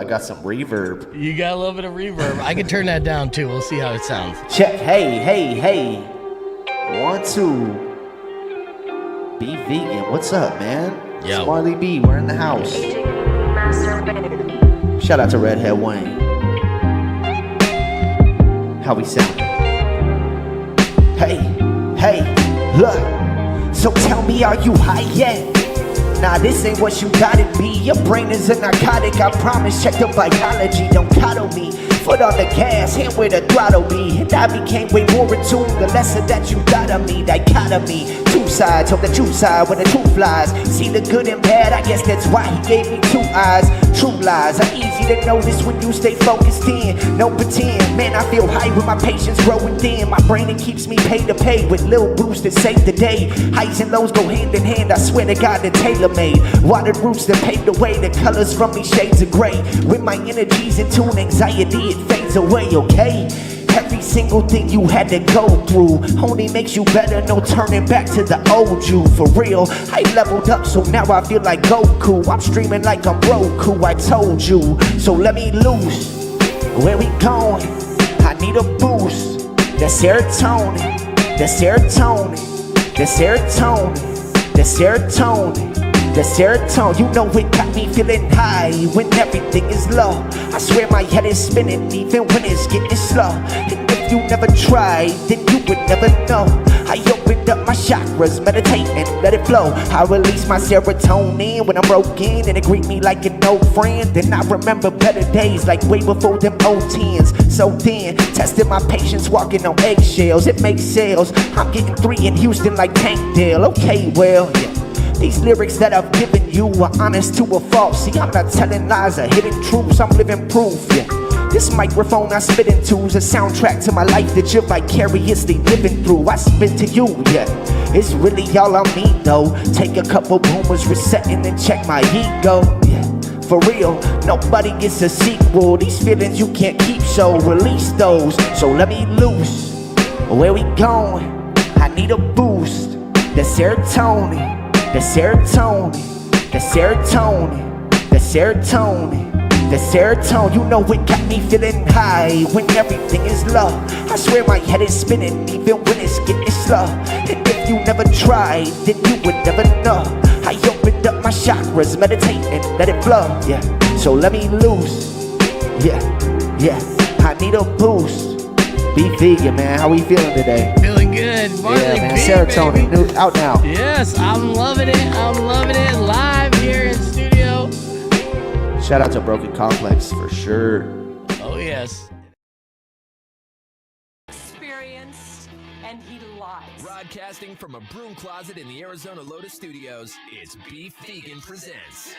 got some reverb. You got a little bit of reverb. I can turn that down too. We'll see how it sounds. Check. Hey. 1, 2. Be vegan. What's up, man? Yo. Marley B, we're in the house. Shout out to Redhead Wayne. How we sound? Hey, look. So tell me, are you high yet? Nah, this ain't what you gotta be. Your brain is a narcotic, I promise. Check the biology, don't coddle me. Foot on the gas, hand where the throttle be. And I became way more in tune, the lesser that you thought of me. Dichotomy, two sides of the true side where the truth lies. See the good and bad, I guess that's why he gave me 2 eyes. True lies are easy to notice when you stay focused in. No pretend, man, I feel high with my patience growing thin. My brain, it keeps me paid to pay with little boosts that save the day. Highs and lows go hand in hand, I swear to God, they're tailor-made. Watered roots that paved the way, the colors from me shades of gray. With my energies in tune, anxiety, it fades away, okay? Every single thing you had to go through only makes you better, no turning back to the old you. For real, I leveled up, so now I feel like Goku. I'm streaming like I'm Roku, I told you. So let me loose. Where we going? I need a boost. The serotonin, the serotonin, the serotonin, the serotonin. The serotonin, you know it got me feeling high when everything is low. I swear my head is spinning even when it's getting slow. And if you never tried, then you would never know. I opened up my chakras, meditate and let it flow. I release my serotonin when I'm broken and it greet me like an old friend. Then I remember better days like way before them old 10s. So then, testing my patience, walking on eggshells. It makes sales. I'm getting 3 in Houston like Tank Dale. Okay, well, yeah. These lyrics that I've given you are honest to a false. See, I'm not telling lies or hidden truths, I'm living proof, yeah. This microphone I spit into is a soundtrack to my life that you're vicariously living through. I spit to you, yeah. It's really all on me, though. Take a couple boomers, reset and then check my ego, yeah. For real, nobody gets a sequel. These feelings you can't keep, so release those. So let me loose. Where we going? I need a boost. The serotonin. The serotonin, the serotonin, the serotonin, the serotonin. You know it got me feeling high when everything is low. I swear my head is spinning even when it's getting slow. And if you never tried, then you would never know. I opened up my chakras, meditate and let it flow, yeah. So let me loose, yeah. I need a boost. Be vegan, man. How we feeling today? Feeling good. Marley yeah, man. B, Serotonin, new, out now. Yes, I'm loving it. Live here in studio. Shout out to Broken Complex for sure. Oh, yes. Experience and Elias. Broadcasting from a broom closet in the Arizona Lotus Studios, it's Beef Vegan Presents.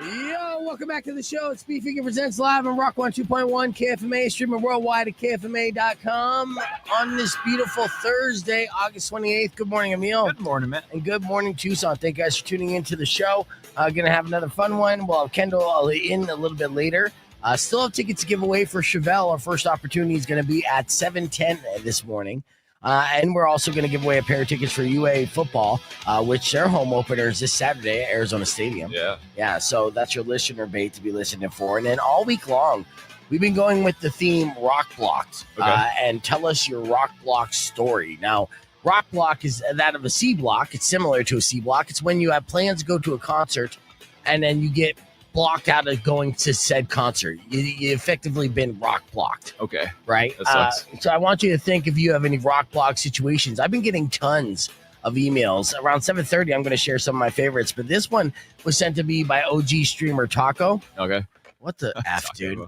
Yo, welcome back to the show. It's Beef Vegan Presents live on Rock 102.1 KFMA, streaming worldwide at KFMA.com on this beautiful Thursday, August 28th. Good morning, Emil. Good morning, man. And good morning, Tucson. Thank you guys for tuning into the show. Going to have another fun one. We'll have Kendall in a little bit later. Still have tickets to give away for Chevelle. Our first opportunity is going to be at 7:10 this morning. And we're also going to give away a pair of tickets for UA football, which their home opener is this Saturday at Arizona Stadium. Yeah, so that's your listener bait to be listening for. And then all week long, we've been going with the theme Rock Blocked. Okay. And tell us your Rock Block story. Now, Rock Block is that of a C block. It's similar to a C block. It's when you have plans to go to a concert and then you get blocked out of going to said concert. You effectively been rock blocked. Okay. Right? That sucks. So I want you to think if you have any rock block situations. I've been getting tons of emails. Around 7:30, I'm going to share some of my favorites, but this one was sent to me by OG streamer Taco. Okay. What the F, dude?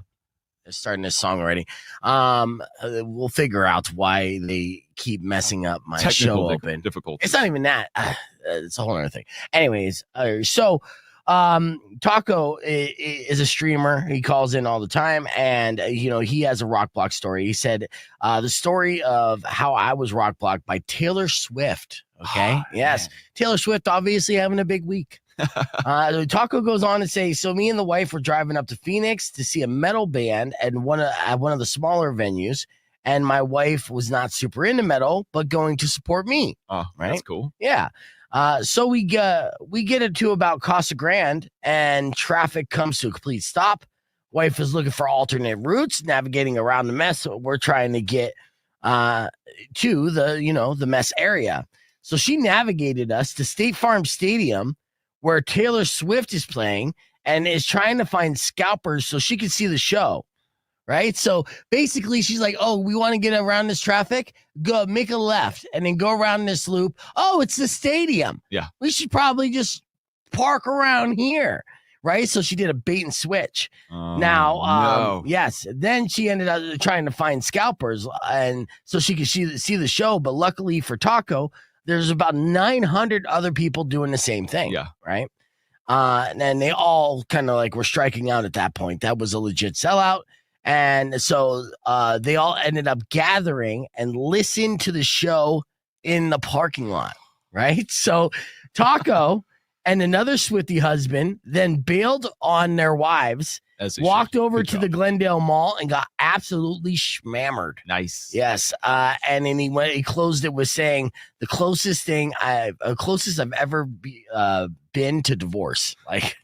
They're starting this song already. We'll figure out why they keep messing up my show open. Difficult. It's not even that. It's a whole other thing. Anyways, Taco is a streamer. He calls in all the time, and he has a rock block story. He said the story of how I was rock blocked by Taylor Swift. Okay, yes, man. Taylor Swift obviously having a big week. Taco goes on to say, so me and the wife were driving up to Phoenix to see a metal band at one of the smaller venues, and my wife was not super into metal, but going to support me. Oh, right? That's cool. Yeah. So we get it to about Casa Grande, and traffic comes to a complete stop. Wife is looking for alternate routes, navigating around the mess. We're trying to get to the mess area. So she navigated us to State Farm Stadium, where Taylor Swift is playing, and is trying to find scalpers so she can see the show. Right. So basically she's like, oh, we want to get around this traffic. Go make a left and then go around this loop. Oh, it's the stadium. Yeah. We should probably just park around here. Right. So she did a bait and switch. No. Yes. Then she ended up trying to find scalpers, and so she could see the show. But luckily for Taco, there's about 900 other people doing the same thing. Yeah. Right. And they all kind of like were striking out at that point. That was a legit sellout. And so they all ended up gathering and listened to the show in the parking lot, right? So Taco and another Swiftie husband then bailed on their wives, walked over to the Glendale Mall, and got absolutely schmammered. Nice. Yes. And then he closed it with saying, the closest I've ever been to divorce. Like,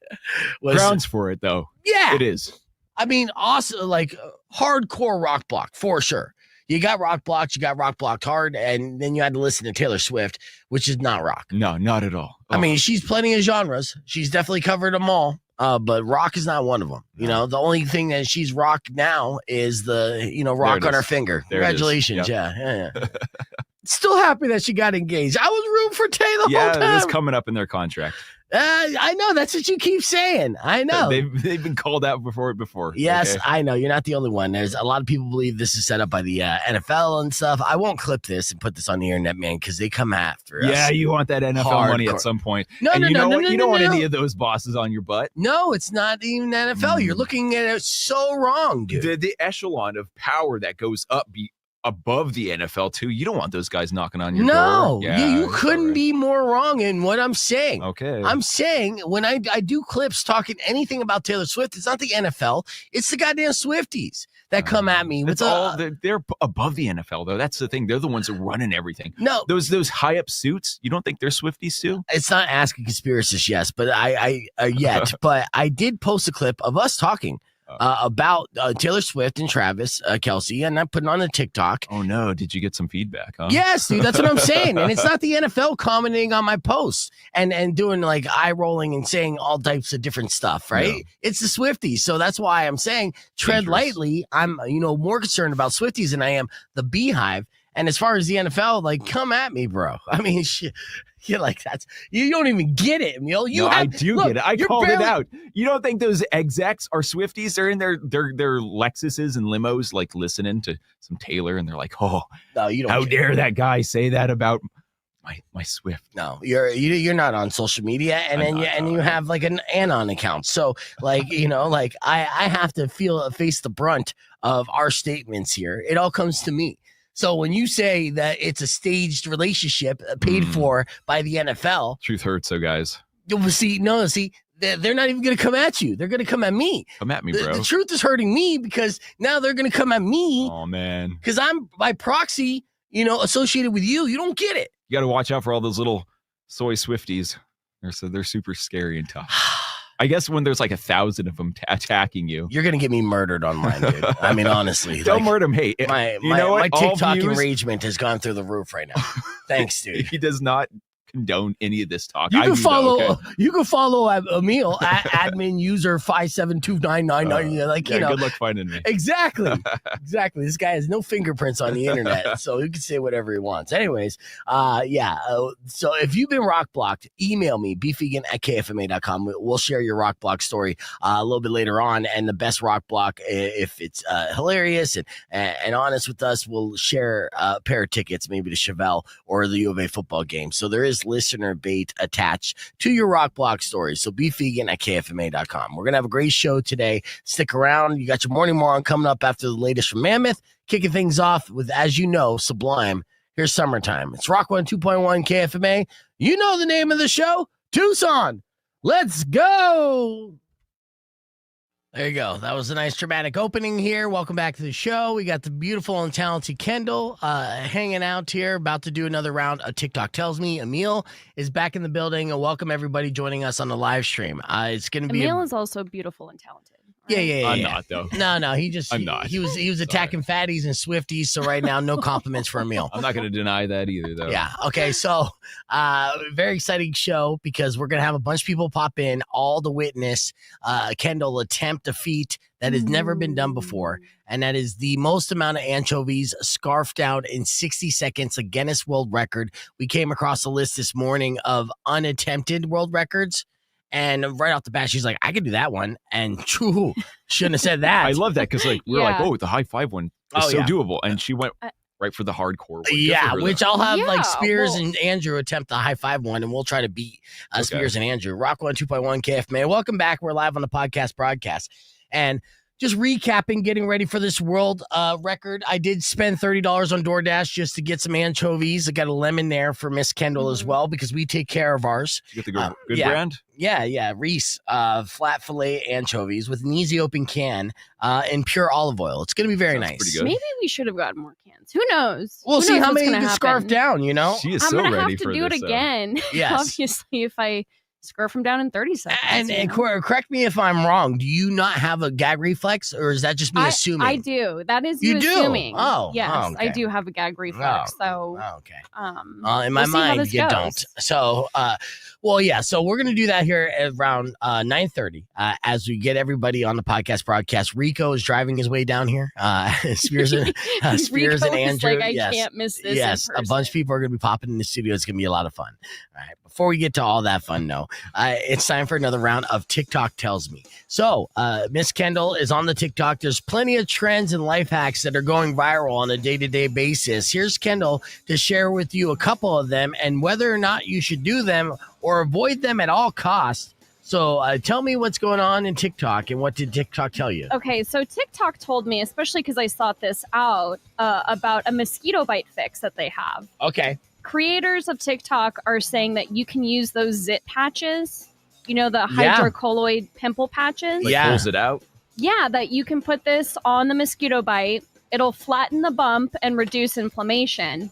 was grounds for it, though. Yeah. It is. I mean, also like hardcore rock block for sure. You got rock blocked, you got rock blocked hard, and then you had to listen to Taylor Swift, which is not rock. No, not at all. I mean, she's plenty of genres. She's definitely covered them all, but rock is not one of them. You know, the only thing that she's rock now is the, rock on her finger. Congratulations. Yep. Yeah. Still happy that she got engaged. I was rooting for Taylor the whole time. Yeah, it's coming up in their contract. I know. That's what you keep saying. I know. They've been called out before. Yes, okay? I know. You're not the only one. There's a lot of people believe this is set up by the NFL and stuff. I won't clip this and put this on the internet, man, because they come after us. Yeah, you want that NFL money at some point. No, you don't want no. any of those bosses on your butt. No, it's not even NFL. You're looking at it so wrong, dude. The echelon of power that goes up above the NFL too. You don't want those guys knocking on your door. No, you couldn't be more wrong in what I'm saying. Okay. I'm saying when I do clips talking anything about Taylor Swift, it's not the NFL, it's the goddamn Swifties that come at me. They're above the NFL though. That's the thing. They're the ones that are running everything. No, those high up suits. You don't think they're Swifties too? It's not asking conspiracists, yes, but but I did post a clip of us talking about Taylor Swift and Travis Kelce, and I put it on the TikTok. Oh no, did you get some feedback, huh? Yes, dude, that's what I'm saying. And it's not the NFL commenting on my posts and doing like eye rolling and saying all types of different stuff, right? No. It's the Swifties. So that's why I'm saying tread lightly. I'm more concerned about Swifties than I am the Beehive. And as far as the NFL, like, come at me, bro. I mean, shit. You're like, you don't even get it, Emil. I do get it. I called it out. You don't think those execs are Swifties? They're in their Lexuses and limos, like listening to some Taylor, and they're like, "Oh, no, you don't. How dare that guy say that about my Swift?" No, you're not on social media, and you have like an Anon account. So like I have to face the brunt of our statements here. It all comes to me. So when you say that it's a staged relationship paid for by the NFL, truth hurts, so guys. See, they're not even going to come at you. They're going to come at me. Come at me, bro. The truth is hurting me because now they're going to come at me. Oh man, because I'm by proxy, associated with you. You don't get it. You got to watch out for all those little soy Swifties. They're super scary and tough. I guess when there's like 1,000 of them attacking you, you're gonna get me murdered online, dude. I mean, honestly, don't murder him. Hey, my TikTok engagement has gone through the roof right now. Thanks, dude. He does not condone any of this talk. You can follow Emil at admin user 57299. Good luck finding me. Exactly. This guy has no fingerprints on the internet, so he can say whatever he wants. Anyways, so if you've been rock blocked, email me beefvegan@kfma.com. We'll share your rock block story a little bit later on, and the best rock block, if it's hilarious and honest with us, we'll share a pair of tickets, maybe to Chevelle or the U of A football game. So there is listener bait attached to your rock block story. So beefvegan@kfma.com. We're going to have a great show today. Stick around. You got your morning moron coming up after the latest from Mammoth, kicking things off with, as you know, Sublime. Here's Summertime. It's Rock 102.1 KFMA. You know the name of the show, Tucson. Let's go. There you go. That was a nice dramatic opening here. Welcome back to the show. We got the beautiful and talented Kendall hanging out here, about to do another round of TikTok Tells Me. Emil is back in the building. And welcome everybody joining us on the live stream. It's going to be Emil is also beautiful and talented. Right? Yeah. I'm not though. No. I'm not. He was attacking fatties and Swifties. So right now, no compliments for Emil. I'm not going to deny that either, though. Yeah. Okay. So, very exciting show because we're gonna have a bunch of people pop in, all to witness Kendall attempt a feat that has never been done before, and that is the most amount of anchovies scarfed down in 60 seconds, a Guinness World Record. We came across a list this morning of unattempted world records. And right off the bat, she's like, I could do that one. And shouldn't have said that. I love that because we're like, Yeah. oh, the high five one is so doable. And she went right for the hardcore one. Good Yeah, for her, which though. I'll have like Yeah, Spears well- and Andrew attempt the high five one, and we'll try to beat Okay. Spears and Andrew. Rock 102.1 KFMA. Welcome back. We're live on the podcast broadcast. And just recapping, getting ready for this world record. I did spend $30 on DoorDash just to get some anchovies. I got a lemon there for Miss Kendall as well because we take care of ours. You get the good yeah. brand? Yeah. Reese, flat fillet anchovies with an easy open can and pure olive oil. It's going to be very Sounds nice. pretty good. Maybe we should have gotten more cans. Who knows? We'll Who see knows how what's many you gonna can scarf happen. down, you know? She is I'm so gonna ready have to for do this. it again. Yes. Obviously, if I scarf them down in 30 seconds. And you know? correct me if I'm wrong. Do you not have a gag reflex, or is that just me assuming? I do. That is You you do? assuming. Oh, yes, oh, okay. I do have a gag reflex. So, Oh, okay. um, In my we'll see how mind, this you goes. don't. So, well, yeah. So we're gonna do that here at around 9:30 as we get everybody on the podcast broadcast. Rico is driving his way down here. Spears and Spears Rico and is Andrew. like, I yes. can't miss this. Yes, in a bunch of people are going to be popping in the studio. It's going to be a lot of fun. All right. Before we get to all that fun, though, it's time for another round of TikTok Tells Me. So, Miss Kendall is on the TikTok. There's plenty of trends and life hacks that are going viral on a day-to-day basis. Here's Kendall to share with you a couple of them and whether or not you should do them or avoid them at all costs. So tell me what's going on in TikTok and what did TikTok tell you? Okay, so TikTok told me, especially because I sought this out, about a mosquito bite fix that they have. Okay. Creators of TikTok are saying that you can use those zit patches, you know, the Yeah. hydrocolloid pimple patches. Like Yeah. pulls it out. Yeah, that you can put this on the mosquito bite. It'll flatten the bump and reduce inflammation.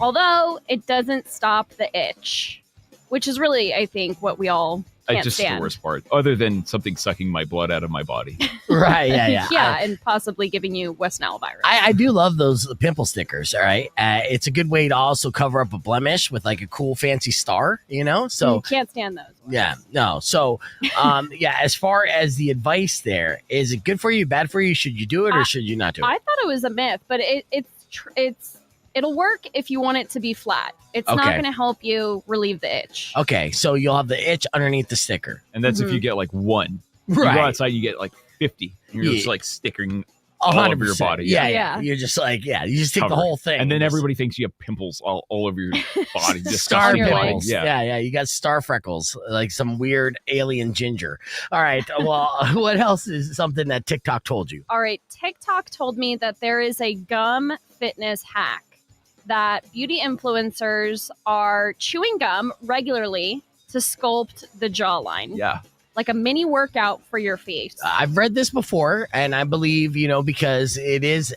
Although it doesn't stop the itch, which is really, I think, what we all can't Just stand. the worst part, other than something sucking my blood out of my body. Right. Yeah. Yeah, and possibly giving you West Nile virus. I do love those pimple stickers. All right. It's a good way to also cover up a blemish with like a cool fancy star, you know? So you can't stand those. yeah, no. So, yeah, as far as the advice there, is it good for you, bad for you? Should you do it or should you not do it? I thought it was a myth, but it'll work if you want it to be flat. It's not Okay. going to help you relieve the itch. Okay. So you'll have the itch underneath the sticker. And that's if you get like one. You Right. go outside, you get like 50. And you're just Yeah. like sticking all over your 100%. body. Yeah. Yeah. You're just like, you just take the Covered. whole thing. And then just- everybody thinks you have pimples all over your body. Just star on your pimples. legs. Yeah. You got star freckles, like some weird alien ginger. All right. Well, what else is something that TikTok told you? All right, TikTok told me that there is a gum fitness hack that beauty influencers are chewing gum regularly to sculpt the jawline. Yeah. Like a mini workout for your face. I've read this before, and I believe, because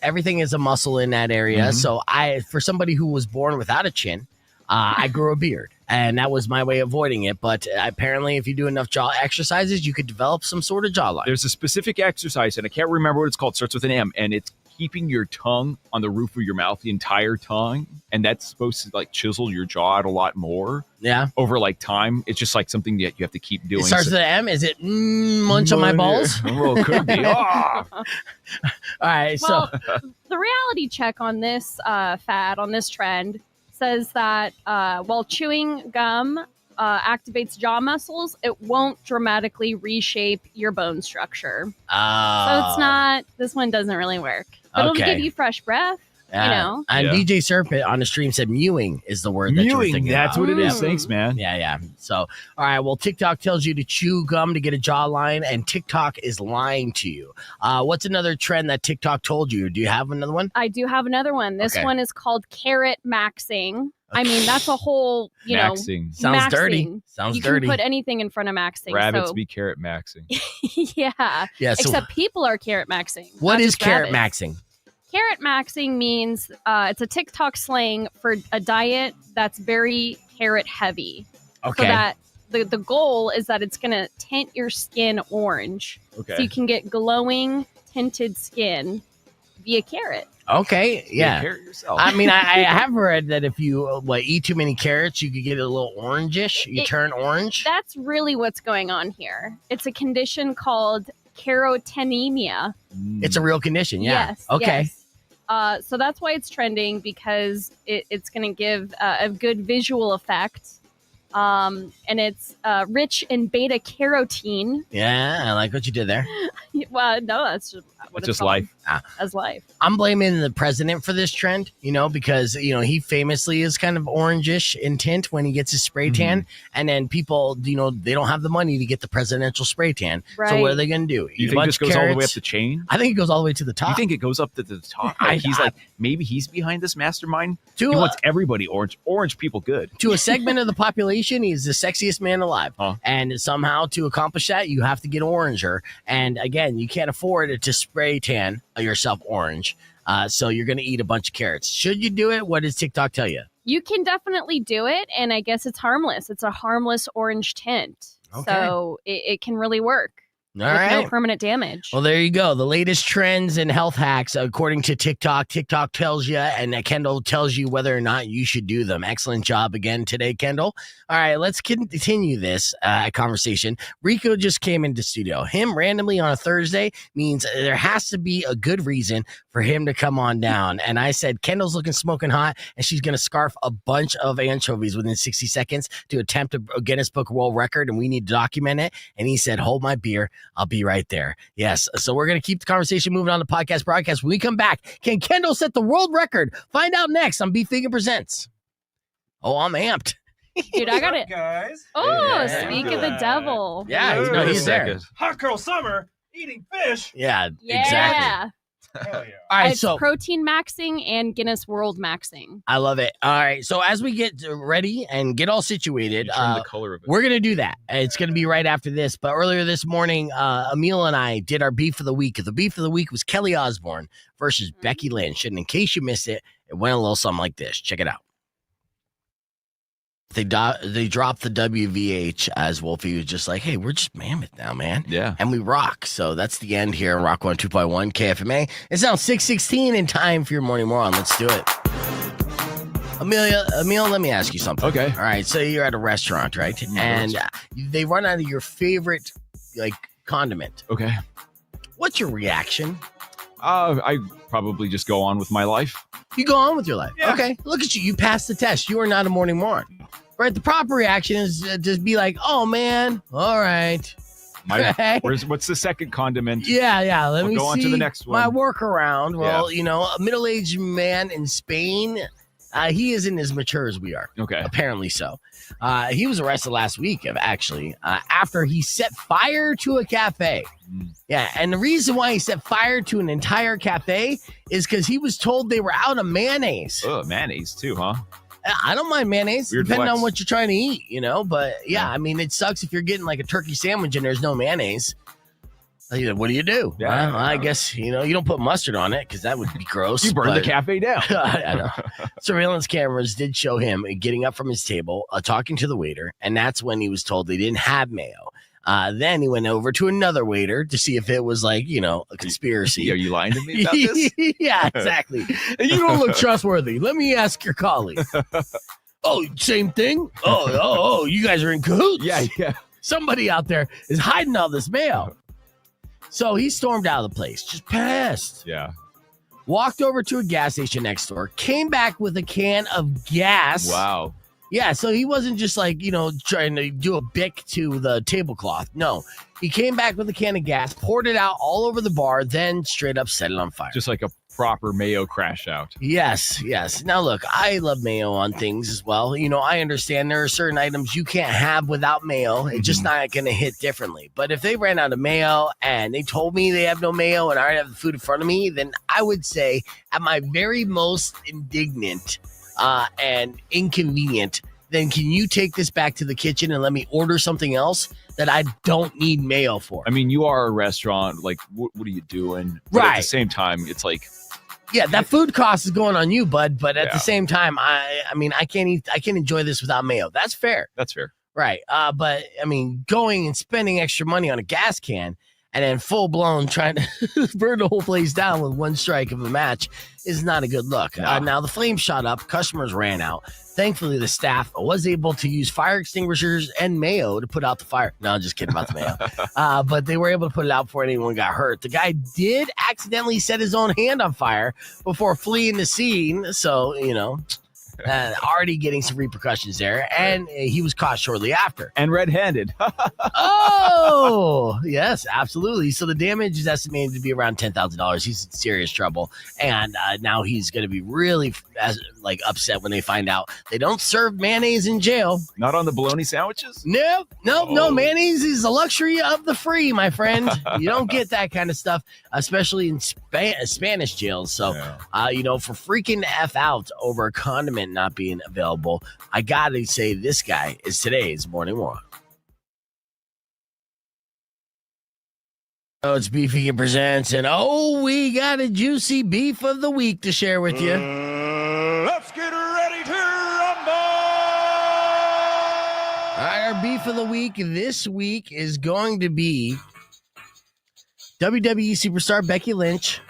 everything is a muscle in that area. Mhm. So for somebody who was born without a chin, I grew a beard, and that was my way of avoiding it. But apparently, if you do enough jaw exercises, you could develop some sort of jawline. There's a specific exercise, and I can't remember what it's called. It starts with an M, and it's keeping your tongue on the roof of your mouth, the entire tongue. And that's supposed to like chisel your jaw out a lot more Yeah. over like time. It's just like something that you have to keep doing. It starts with an M. Is it munch on my balls? Well, it could be. Ah! All right. Well, the reality check on this fad, on this trend, says that while chewing gum activates jaw muscles, it won't dramatically reshape your bone structure. So it's not, this one doesn't really work. But it'll Okay. give you fresh breath. know. And DJ Serpent on the stream said mewing is the word that you were thinking that's about. what it is. Thanks, man. Yeah. So, all right. Well, TikTok tells you to chew gum to get a jawline, and TikTok is lying to you. What's another trend that TikTok told you? Do you have another one? I do have another one. This one is called carrot maxing. I mean, that's a whole, maxing. Sounds maxing. dirty. Sounds you dirty. You can put anything in front of maxing. Rabbits so. be carrot maxing. Yeah. Yeah. So Except people are carrot maxing. what not is just carrot rabbits. maxing? Carrot maxing means it's a TikTok slang for a diet that's very carrot heavy. Okay. So that the goal is that it's going to tint your skin orange. Okay. So you can get glowing tinted skin via carrot. Okay. Yeah. Carrot yourself. I mean, I have read that if you eat too many carrots, you could get a little orangish. You turn orange. That's really what's going on here. It's a condition called carotenemia. It's a real condition. Yeah. Yes. Okay. Yes. So that's why it's trending, because it's going to give a good visual effect. And it's rich in beta carotene. Yeah, I like what you did there. Well, no, that's just what It's just life. As life. I'm blaming the president for this trend, because, he famously is kind of orangish in tint when he gets his spray tan. And then people, they don't have the money to get the presidential spray tan. Right. So what are they going to do? You Eat a think bunch this of goes all the way up carrots? the chain? I think it goes all the way to the top. You think it goes up to the top? Maybe he's behind this mastermind? He wants everybody orange. Orange people good. To a segment of the population, he's the sexiest man alive. Huh. And somehow to accomplish that, you have to get oranger. And again, you can't afford it to spray tan yourself orange. So you're going to eat a bunch of carrots. Should you do it? What does TikTok tell you? You can definitely do it, and I guess it's harmless. It's a harmless orange tint. Okay. So it can really work. All with right. no permanent damage. Well, there you go. The latest trends and health hacks, according to TikTok. TikTok tells you, and Kendall tells you whether or not you should do them. Excellent job again today, Kendall. All right, let's continue this conversation. Rico just came into studio. Him randomly on a Thursday means there has to be a good reason for him to come on down. And I said, Kendall's looking smoking hot, and she's going to scarf a bunch of anchovies within 60 seconds to attempt a Guinness Book World Record, and we need to document it. And he said, hold my beer. I'll be right there. Yes. So we're going to keep the conversation moving on the podcast broadcast. When we come back, can Kendall set the world record? Find out next on Beef Vegan Presents. Oh, I'm amped. Dude, I got it. Guys. Oh, Hey, speak hey. of the devil. Yeah, he's there. Hot girl summer eating fish. Yeah, Yeah. exactly. Hell yeah. All right, It's so protein maxing and Guinness World maxing. I love it. All right, so as we get ready and get all situated, You turn the color of it. we're going to do that. It's going to be right after this. But earlier this morning, Emil and I did our Beef of the Week. The Beef of the Week was Kelly Osbourne versus Becky Lynch. And in case you missed it, it went a little something like this. Check it out. They dropped the WVH as Wolfie was just like, hey, we're just Mammoth now, man. Yeah. And we rock. So that's the end here on Rock 102.1 KFMA. It's now 6:16 in time for your morning moron. Let's do it. Emil, let me ask you something. Okay. All right. So you're at a restaurant, right? And they run out of your favorite condiment. Okay. What's your reaction? I probably just go on with my life. You go on with your life. Yeah. Okay. Look at you. You passed the test. You are not a morning moron. Right. The proper reaction is just be like, oh, man. All right. What's the second condiment? Yeah. Let me Go on see to the next one. my workaround. Well, a middle-aged man in Spain, he isn't as mature as we are. Okay. Apparently so. He was arrested last week, actually, after he set fire to a cafe. Yeah, and the reason why he set fire to an entire cafe is because he was told they were out of mayonnaise. Oh, mayonnaise too, huh? I don't mind mayonnaise, Weird depending flex. on what you're trying to eat, But yeah, I mean, it sucks if you're getting like a turkey sandwich and there's no mayonnaise. What do you do? Yeah, Well, I guess, you don't put mustard on it because that would be gross. You burned the but- cafe down. I know. Surveillance cameras did show him getting up from his table, talking to the waiter, and that's when he was told they didn't have mayo. Then he went over to another waiter to see if it was a conspiracy. Are you lying to me about this? Yeah, exactly. You don't look trustworthy. Let me ask your colleague. Oh, same thing? Oh, you guys are in cahoots. Yeah. Somebody out there is hiding all this mayo. So he stormed out of the place, just pissed. Yeah. Walked over to a gas station next door, came back with a can of gas. Wow. Yeah, so he wasn't just like, trying to do a bick to the tablecloth. No, he came back with a can of gas, poured it out all over the bar, then straight up set it on fire. Just like a proper mayo crash out. Yes. Now, look, I love mayo on things as well. I understand there are certain items you can't have without mayo. It's just not going to hit differently. But if they ran out of mayo and they told me they have no mayo and I already have the food in front of me, then I would say at my very most indignant and inconvenient, then can you take this back to the kitchen and let me order something else that I don't need mayo for? I mean, you are a restaurant. Like, what are you doing? But Right. At the same time, it's like, yeah, that food cost is going on you, bud. But at the same time, I can't enjoy this without mayo. That's fair. That's fair. Right. But I mean, going and spending extra money on a gas can and then full blown trying to burn the whole place down with one strike of a match is not a good look. No. Now the flames shot up, customers ran out. Thankfully, the staff was able to use fire extinguishers and mayo to put out the fire. No, I'm just kidding about the mayo. But they were able to put it out before anyone got hurt. The guy did accidentally set his own hand on fire before fleeing the scene. So, already getting some repercussions there. And he was caught shortly after. And red-handed. Oh, yes, absolutely. So the damage is estimated to be around $10,000. He's in serious trouble. And now he's going to be really upset when they find out they don't serve mayonnaise in jail. Not on the bologna sandwiches? No. Mayonnaise is a luxury of the free, my friend. You don't get that kind of stuff, especially in Spanish jails. So, for freaking F out over a condiment not being available, I got to say this guy is today's Morning War. Oh, it's Beef Vegan Presents, and we got a juicy beef of the week to share with you. Let's get ready to rumble! All right, our beef of the week this week is going to be WWE Superstar Becky Lynch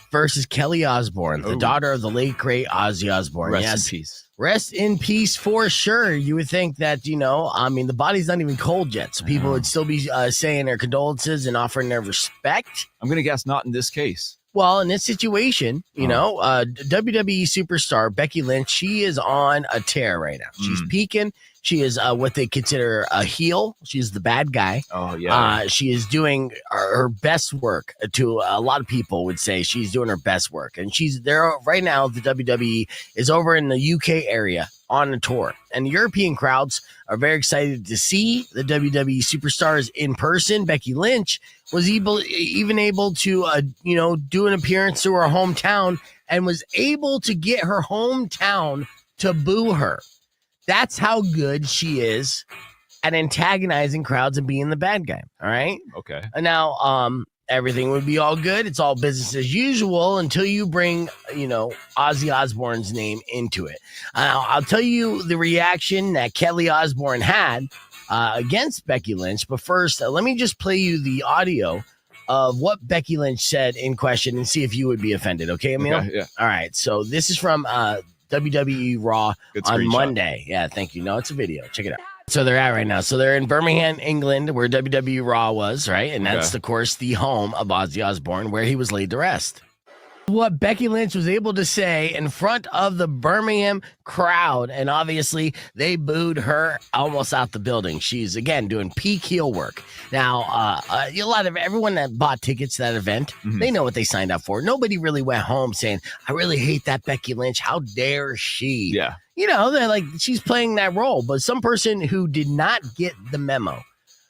versus Kelly Osbourne, the daughter of the late, great Ozzy Osbourne. Rest in peace. Rest in peace for sure. You would think that, the body's not even cold yet. So people would still be saying their condolences and offering their respect. I'm going to guess not in this case. Well, in this situation, WWE superstar Becky Lynch, she is on a tear right now. She's peaking. She is what they consider a heel. She's the bad guy. Oh, yeah. She is doing her best work. To a lot of people would say she's doing her best work. And she's there right now. The WWE is over in the UK area on a tour. And the European crowds are very excited to see the WWE superstars in person. Becky Lynch was even able to, do an appearance to her hometown and was able to get her hometown to boo her. That's how good she is at antagonizing crowds and being the bad guy. All right. Okay. And now, everything would be all good. It's all business as usual until you bring, Ozzy Osbourne's name into it. I'll tell you the reaction that Kelly Osbourne had against Becky Lynch. But first, let me just play you the audio of what Becky Lynch said in question and see if you would be offended. Okay, Emil? Okay, yeah. All right. So this is from WWE Raw on Monday. Yeah, thank you. No, it's a video. Check it out. So they're at right now. So they're in Birmingham, England, where WWE Raw was, right? And that's, of course, the home of Ozzy Osbourne, where he was laid to rest. What Becky Lynch was able to say in front of the Birmingham crowd, and obviously they booed her almost out the building. She's, again, doing peak heel work. Now, a lot of everyone that bought tickets to that event, they know what they signed up for. Nobody really went home saying, I really hate that Becky Lynch. How dare she? Yeah. They're like, she's playing that role. But some person who did not get the memo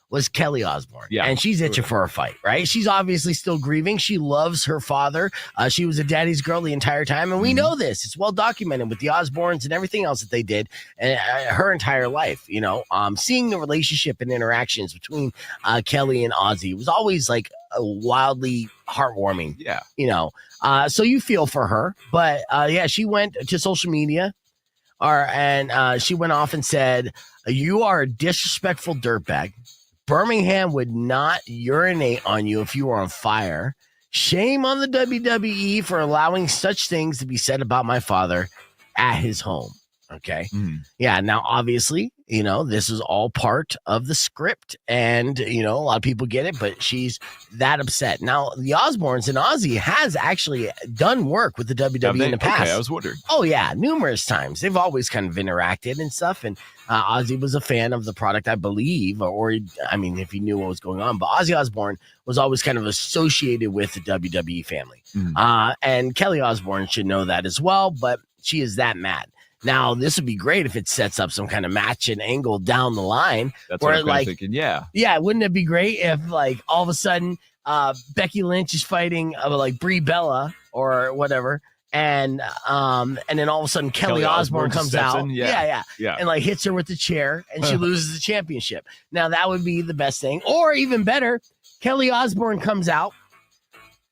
was Kelly Osbourne. Yeah. And she's itching for a fight, right? She's obviously still grieving. She loves her father. She was a daddy's girl the entire time. And we know this. It's well documented with the Osbournes and everything else that they did her entire life. Seeing the relationship and interactions between Kelly and Ozzy was always like wildly heartwarming. Yeah. So you feel for her. But she went to social media and she went off and said, you are a disrespectful dirtbag. Birmingham would not urinate on you if you were on fire. Shame on the WWE for allowing such things to be said about my father at his home. Okay. Yeah. Now, obviously, this is all part of the script. And, a lot of people get it, but she's that upset. Now, the Osbournes and Ozzy has actually done work with the WWE in the past. Okay, I was wondering. Oh, yeah, numerous times. They've always kind of interacted and stuff. And Ozzy was a fan of the product, I believe, if he knew what was going on. But Ozzy Osbourne was always kind of associated with the WWE family. And Kelly Osbourne should know that as well, but she is that mad. Now, this would be great if it sets up some kind of match and angle down the line. That's what I'm thinking, yeah. Yeah, wouldn't it be great if, all of a sudden, Becky Lynch is fighting, Brie Bella or whatever, and then all of a sudden Kelly Osbourne comes out. Yeah. And, hits her with the chair, and she loses the championship. Now, that would be the best thing. Or even better, Kelly Osbourne comes out,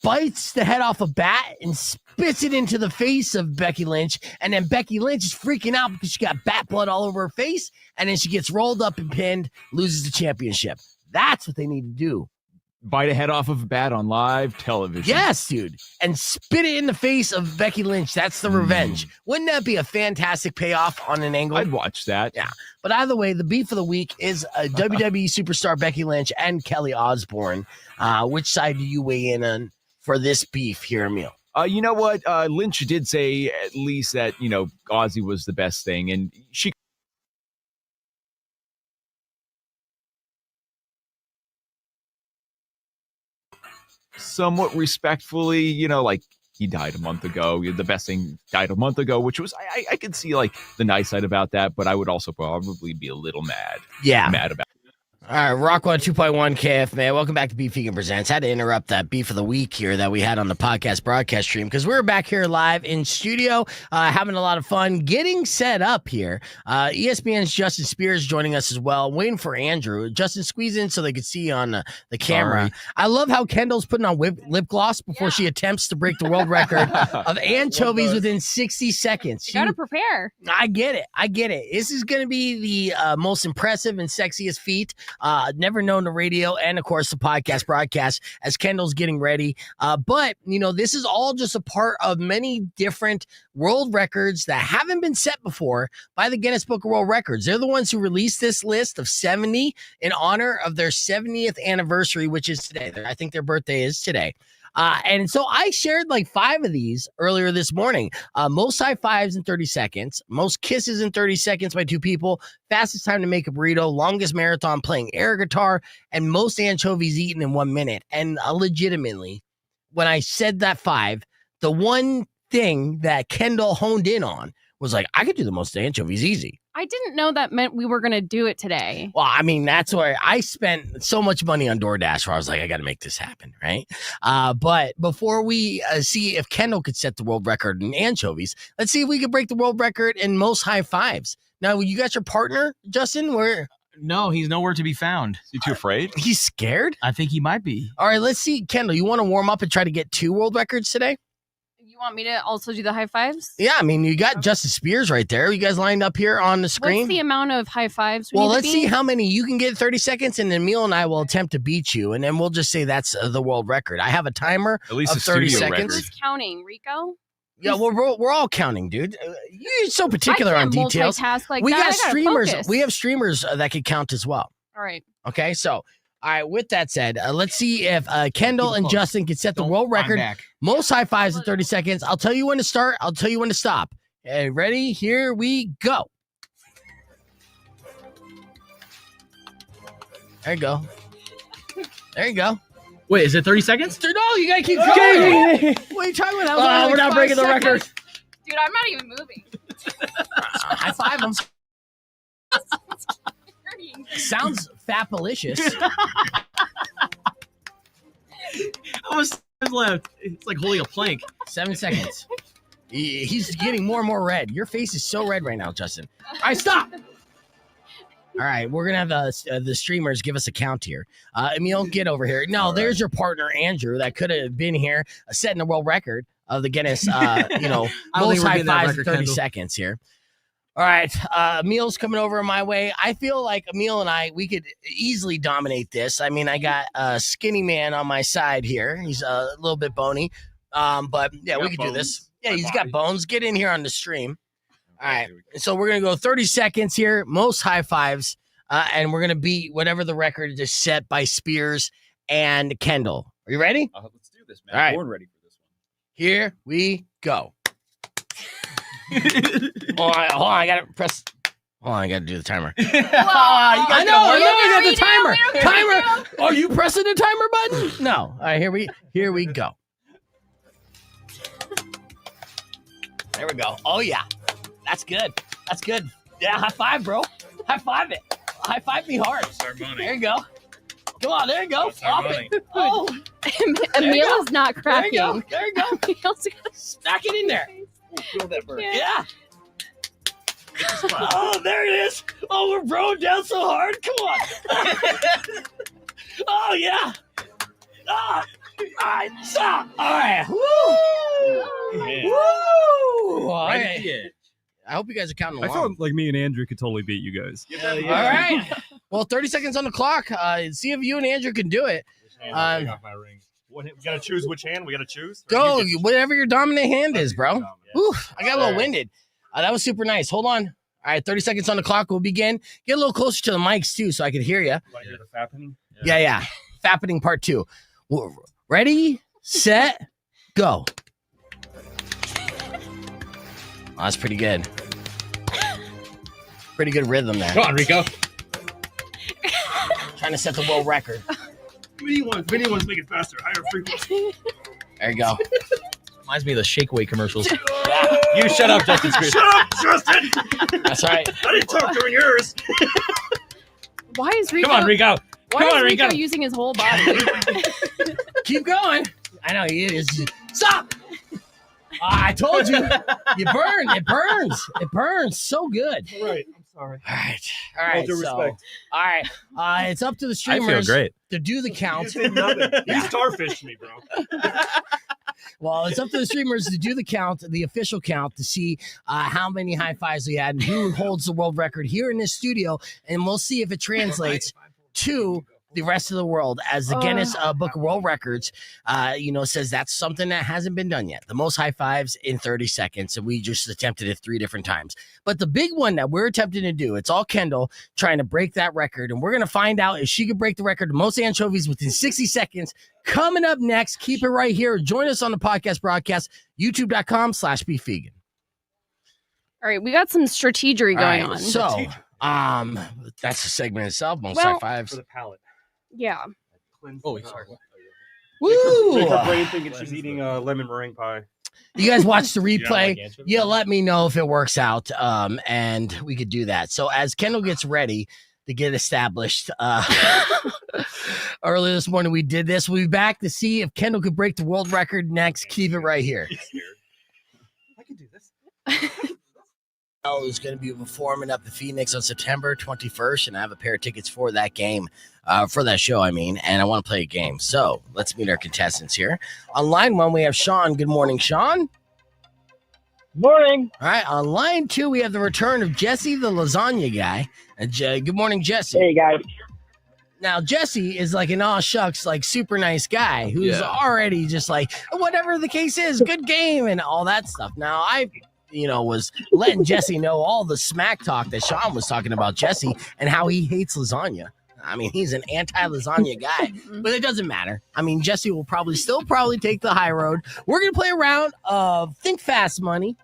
bites the head off a bat and spits it into the face of Becky Lynch. And then Becky Lynch is freaking out because she got bat blood all over her face. And then she gets rolled up and pinned, loses the championship. That's what they need to do. Bite a head off of a bat on live television. Yes, dude. And spit it in the face of Becky Lynch. That's the revenge. Wouldn't that be a fantastic payoff on an angle? I'd watch that. Yeah. But either way, the beef of the week is WWE Superstar Becky Lynch and Kelly Osbourne. Which side do you weigh in on for this beef here, Emil? You know what? Lynch did say at least that, Ozzy was the best thing. And she somewhat respectfully, he died a month ago. The best thing died a month ago, which was, I could see the nice side about that, but I would also probably be a little mad. Yeah. Mad about it. All right, Rock 102.1 KF, man. Welcome back to Beef Vegan Presents. Had to interrupt that beef of the week here that we had on the podcast broadcast stream because we're back here live in studio, having a lot of fun, getting set up here. ESPN's Justin Spears joining us as well, waiting for Andrew. Justin, squeeze in so they could see you on the camera. Sorry. I love how Kendall's putting on lip gloss before she attempts to break the world record of anchovies within 60 seconds. You got to prepare. I get it. This is going to be the most impressive and sexiest feat never known the radio and, of course, the podcast broadcast as Kendall's getting ready. But, this is all just a part of many different world records that haven't been set before by the Guinness Book of World Records. They're the ones who released this list of 70 in honor of their 70th anniversary, which is today. I think their birthday is today. And so I shared 5 of these earlier this morning. Most high fives in 30 seconds, most kisses in 30 seconds by 2 people, fastest time to make a burrito, longest marathon playing air guitar, and most anchovies eaten in 1 minute. And legitimately, when I said that 5, the one thing that Kendall honed in on was I could do the most anchovies easy. I didn't know that meant we were going to do it today. Well, that's why I spent so much money on DoorDash where I was I got to make this happen, right? But before we see if Kendall could set the world record in anchovies, let's see if we could break the world record in most high fives. Now, you got your partner, Justin? No, he's nowhere to be found. Is he too afraid? He's scared? I think he might be. All right, let's see. Kendall, you want to warm up and try to get 2 world records today? You want me to also do the high fives? Yeah, you got Justin Spears right there. You guys lined up here on the screen? What's the amount of high fives? Well, let's see how many you can get in 30 seconds, and then Emil and I will attempt to beat you, and then we'll just say that's the world record. I have a timer at least of 30 seconds. Record. Who's counting? Rico? Yeah, we're all counting, dude. You're so particular on details. We got streamers. Focus. We have streamers that can count as well. All right. Okay, so. All right, with that said, let's see if Kendall and Justin can set the world record. Most high fives in 30 seconds. I'll tell you when to start. I'll tell you when to stop. Okay, ready? Here we go. There you go. There you go. Wait, is it 30 seconds? No, you got to keep going. What are you talking about? We're not breaking the record. Dude, I'm not even moving. High five them. Sounds fapalicious. How much time left? It's like holding a plank. 7 seconds. He's getting more and more red. Your face is so red right now, Justin. All right, stop. All right, we're going to have the streamers give us a count here. Emil, get over here. No, there's your partner, Andrew, that could have been here setting the world record of the Guinness, most high fives in 30 seconds here. All right, Emil's coming over my way. I feel like Emil and we could easily dominate this. I got a skinny man on my side here. He's a little bit bony, but yeah, we could do this. Yeah, he's got bones. Get in here on the stream. All right. So we're going to go 30 seconds here, most high fives, and we're going to beat whatever the record is set by Spears and Kendall. Are you ready? Let's do this, man. All right. I'm born ready for this Here we go. Hold on. I got to press. Hold on, I got to do the timer. I know. You got the timer. Timer. Are you pressing the timer button? No. All right, here we go. There we go. Oh yeah, that's good. That's good. Yeah, high five, bro. High five it. High five me hard. There you go. Come on, there you go. Stop it. Oh, Emil is not cracking. There you go. Emil's Stack it in there. Feel that burn. Yeah. Oh, there it is. Oh, we're throwing down so hard. Come on. Oh, yeah. Ah. All right. Stop. All right. Woo. Man. Woo. All Right right. at the edge. I hope you guys are counting I along. felt like me and Andrew could totally beat you guys. All right. Well, 30 seconds on the clock. See if you and Andrew can do it. Take off my ring. We got to choose which hand. We got to choose. Go. Whatever your dominant hand is, bro. Oof, I got a little winded. That was super nice. Hold on. All right, 30 seconds on the clock. We'll begin. Get a little closer to the mics, too, so I can hear you. Want to hear the fappening? Yeah. Fappening part 2. Ready, set, go. Oh, that's pretty good. Pretty good rhythm there. Come on, Rico. Trying to set the world record. Vinny wants to make it faster. Higher frequency. There you go. Reminds me of the Shake Weight commercials. You shut up, Justin. Shut up, Justin. That's right. I didn't talk during yours. Why is Rico? Come on, Rico. Why is Rico using his whole body? Keep going. I know he is. Stop. I told you. You burn. It burns. It burns so good. All right. I'm sorry. All right. All due respect. All right. It's up to the I streamers feel great. to do the count. You did nothing. You starfished me, bro. Well, it's up to the streamers to do the count, the official count, to see how many high fives we had and who holds the world record here in this studio. And we'll see if it translates to the rest of the world, as the Guinness Book of World Records, says that's something that hasn't been done yet. The most high fives in 30 seconds. And we just attempted it 3 different times. But the big one that we're attempting to do, it's all Kendall trying to break that record. And we're going to find out if she can break the record of most anchovies within 60 seconds. Coming up next, keep it right here. Join us on the podcast broadcast, youtube.com/beefvegan. All right, we got some strategery going on. So, that's a segment itself. Most high fives. For the palate. Yeah. Oh, sorry. Woo! Make her brain thinking she's eating a lemon meringue pie. You guys watch the replay. anchovy? Yeah, let me know if it works out, and we could do that. So as Kendall gets ready to get established, earlier this morning we did this. We'll be back to see if Kendall could break the world record next. Keep it right here. I can do this. Is going to be performing up in Phoenix on September 21st, and I have a pair of tickets for that game, for that show, and I want to play a game. So let's meet our contestants here. On line 1, we have Sean. Good morning, Sean. Morning. All right, on line 2, we have the return of Jesse, the lasagna guy. Good morning, Jesse. Hey, guys. Now, Jesse is like an aw shucks, like super nice guy who's already just like, whatever the case is, good game and all that stuff. Now, I was letting Jesse know all the smack talk that Sean was talking about Jesse and how he hates lasagna. I mean, he's an anti-lasagna guy, but it doesn't matter. I mean, Jesse will probably take the high road. We're going to play a round of Think Fast Money.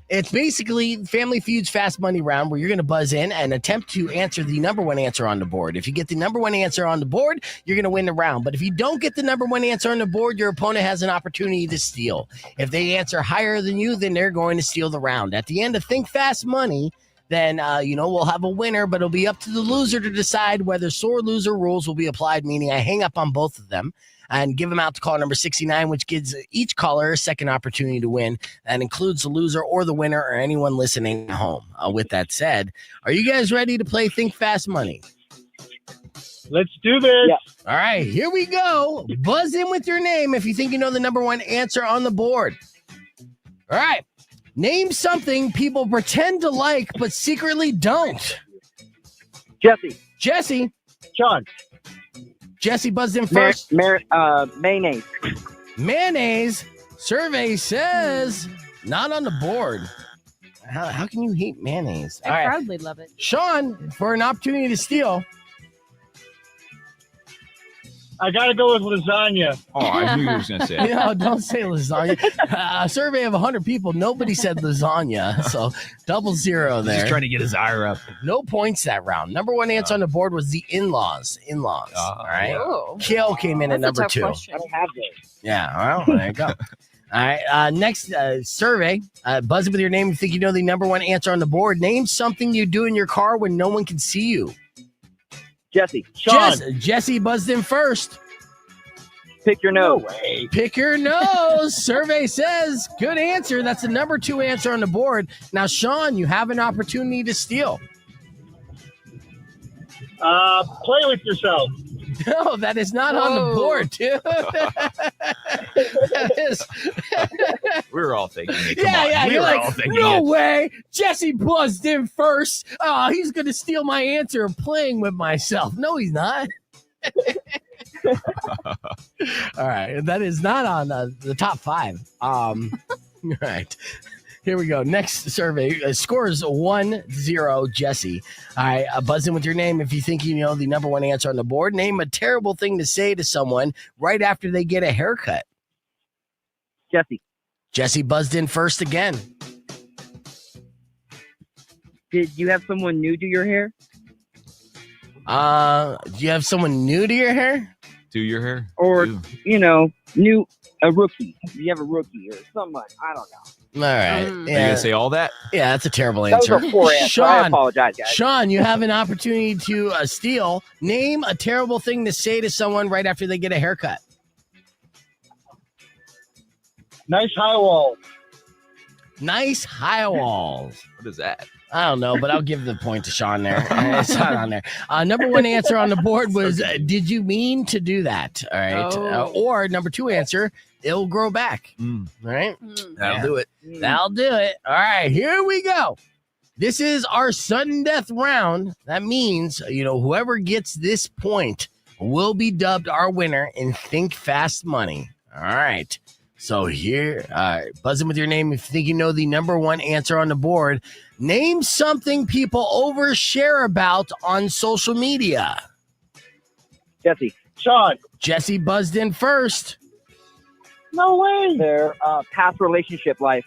It's basically Family Feud's Fast Money round where you're going to buzz in and attempt to answer the number 1 answer on the board. If you get the number 1 answer on the board, you're going to win the round. But if you don't get the number 1 answer on the board, your opponent has an opportunity to steal. If they answer higher than you, then they're going to steal the round. At the end of Think Fast Money, then, we'll have a winner, but it'll be up to the loser to decide whether sore loser rules will be applied, meaning I hang up on both of them and give them out to caller number 69, which gives each caller a second opportunity to win. That includes the loser or the winner or anyone listening at home. With that said, are you guys ready to play Think Fast Money? Let's do this. Yeah. All right, here we go. Buzz in with your name if you think you know the number 1 answer on the board. All right. Name something people pretend to like but secretly don't. Jesse. Sean. Jesse buzzed in first. Mayonnaise. Mayonnaise. Survey says not on the board. How can you hate mayonnaise? I proudly love it. Sean, for an opportunity to steal. I got to go with lasagna. Oh, I knew you was going to say it. No, don't say lasagna. A survey of 100 people, nobody said lasagna. So 0 there. Just trying to get his ire up. No points that round. Number one answer on the board was the in-laws. In-laws. All right. Oh. Kale came in at That's a number tough 2. question. I don't have those. Yeah, well, there you go. All right. Next survey. Buzz in with your name. You think you know the number one answer on the board. Name something you do in your car when no one can see you. Jesse. Sean. Jesse buzzed in first. Pick your nose. Pick your nose. Survey says good answer. That's the number 2 answer on the board. Now, Sean, you have an opportunity to steal. Play with yourself. No, that is not on the board, dude. That is. We were all thinking it. Come Yeah. on. We You're were like, all thinking no it. way. Jesse buzzed in first. Oh, he's going to steal my answer of playing with myself. No, he's not. All right. That is not on the top 5. All right. Here we go. Next survey. Scores 1-0, Jesse. All right. Buzz in with your name if you think you know the number 1 answer on the board. Name a terrible thing to say to someone right after they get a haircut. Jesse. Jesse buzzed in first again. Did you have someone new do your hair? Do you have someone new to your hair? Do your hair? Or, Do. a rookie. Do you have a rookie or something? I don't know. All right. Are you going to say all that? Yeah, that's a terrible That answer. was a poor answer. I Sean, apologize, guys. Sean, you have an opportunity to steal. Name a terrible thing to say to someone right after they get a haircut. Nice high wall. Nice high walls. What is that? I don't know, but I'll give the point to Sean there. It's not on there. Number 1 answer on the board was, did you mean to do that? All right. Oh. Or number 2 answer, it'll grow back. All right. That'll do it. That'll do it. All right, here we go. This is our sudden death round. That means, whoever gets this point will be dubbed our winner in Think Fast Money. All right. So here, buzz in with your name if you think you know the number 1 answer on the board. Name something people overshare about on social media. Jesse. Sean. Jesse buzzed in first. No way. Their past relationship life.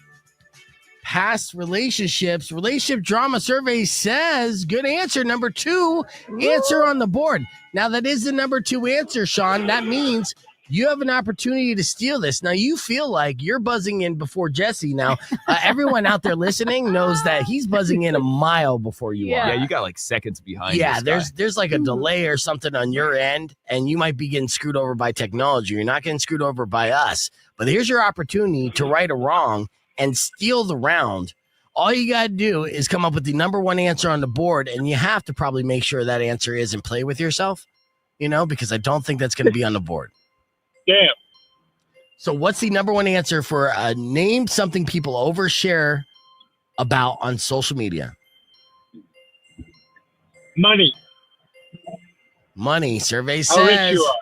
Past relationships. Relationship drama survey says good answer. Number 2 answer on the board. Now, that is the number 2 answer, Sean. That means you have an opportunity to steal this. Now, you feel like you're buzzing in before Jesse. Now, everyone out there listening knows that he's buzzing in a mile before you are. Yeah, you got like seconds behind. Yeah, this guy. there's like a delay or something on your end, and you might be getting screwed over by technology. You're not getting screwed over by us. But here's your opportunity to right a wrong and steal the round. All you got to do is come up with the number 1 answer on the board, and you have to probably make sure that answer is and play with yourself, because I don't think that's going to be on the board. Damn. So what's the number 1 answer for name something people overshare about on social media? Money. Money. Survey How rich says. you are.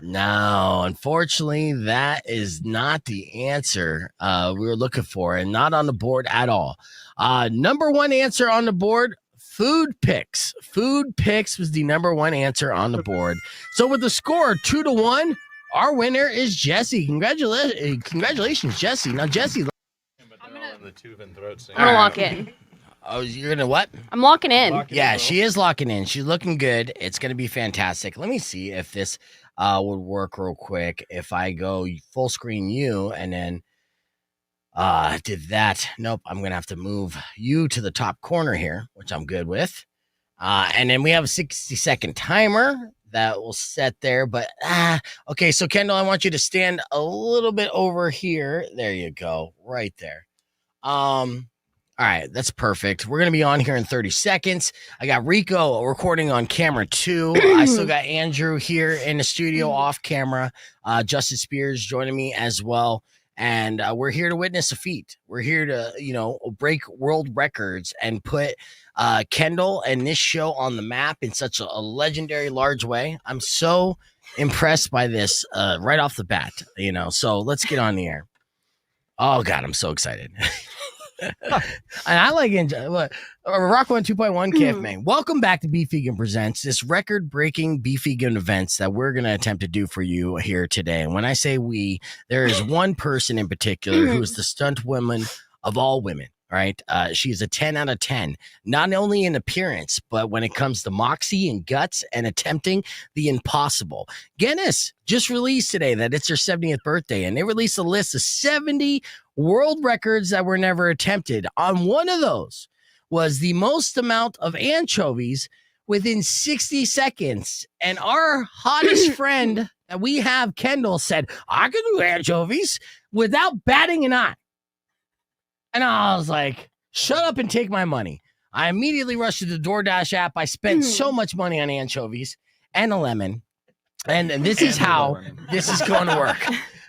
No, unfortunately, that is not the answer we were looking for, and not on the board at all. Number 1 answer on the board. Food picks. Food picks was the number 1 answer on the board. So with the score 2-1, our winner is Jesse. Congratulations, Jesse. Now, Jesse. I'm gonna lock in. Oh, you're gonna what? I'm locking in. Yeah, she is locking in. She's looking good. It's gonna be fantastic. Let me see if this would work real quick. If I go full screen you and then did that. Nope. I'm going to have to move you to the top corner here, which I'm good with. And then we have a 60-second timer that will set there. But, okay. So, Kendall, I want you to stand a little bit over here. There you go. Right there. All right. That's perfect. We're going to be on here in 30 seconds. I got Rico recording on camera 2. I still got Andrew here in the studio off camera. Justin Spears joining me as well. And we're here to witness a feat. We're here to, break world records and put Kendall and this show on the map in such a legendary, large way. I'm so impressed by this right off the bat, So let's get on the air. Oh, God, I'm so excited. And I like Rock 1 2.1 caveman. Welcome back to Beef Vegan Presents, this record-breaking beef vegan events that we're going to attempt to do for you here today. And when I say we, there is one person in particular who is the stunt woman of all women. Right. She's a 10 out of 10, not only in appearance, but when it comes to moxie and guts and attempting the impossible. Guinness just released today that it's her 70th birthday, and they released a list of 70 world records that were never attempted. On one of those was the most amount of anchovies within 60 seconds. And our hottest friend that we have, Kendall, said, I can do anchovies without batting an eye. And I was like, shut up and take my money. I immediately rushed to the DoorDash app. I spent so much money on anchovies and a lemon. And this is how this is going to work,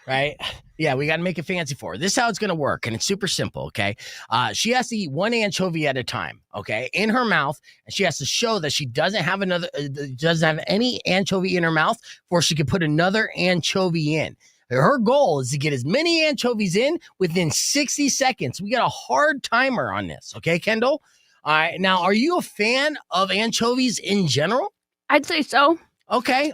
right? Yeah, we got to make it fancy for her. This is how it's going to work, and it's super simple, okay? She has to eat one anchovy at a time, okay, in her mouth, and she has to show that she doesn't have any anchovy in her mouth before she can put another anchovy in. Her goal is to get as many anchovies in within 60 seconds. We got a hard timer on this. Okay, Kendall? All right. Now, are you a fan of anchovies in general? I'd say so. Okay.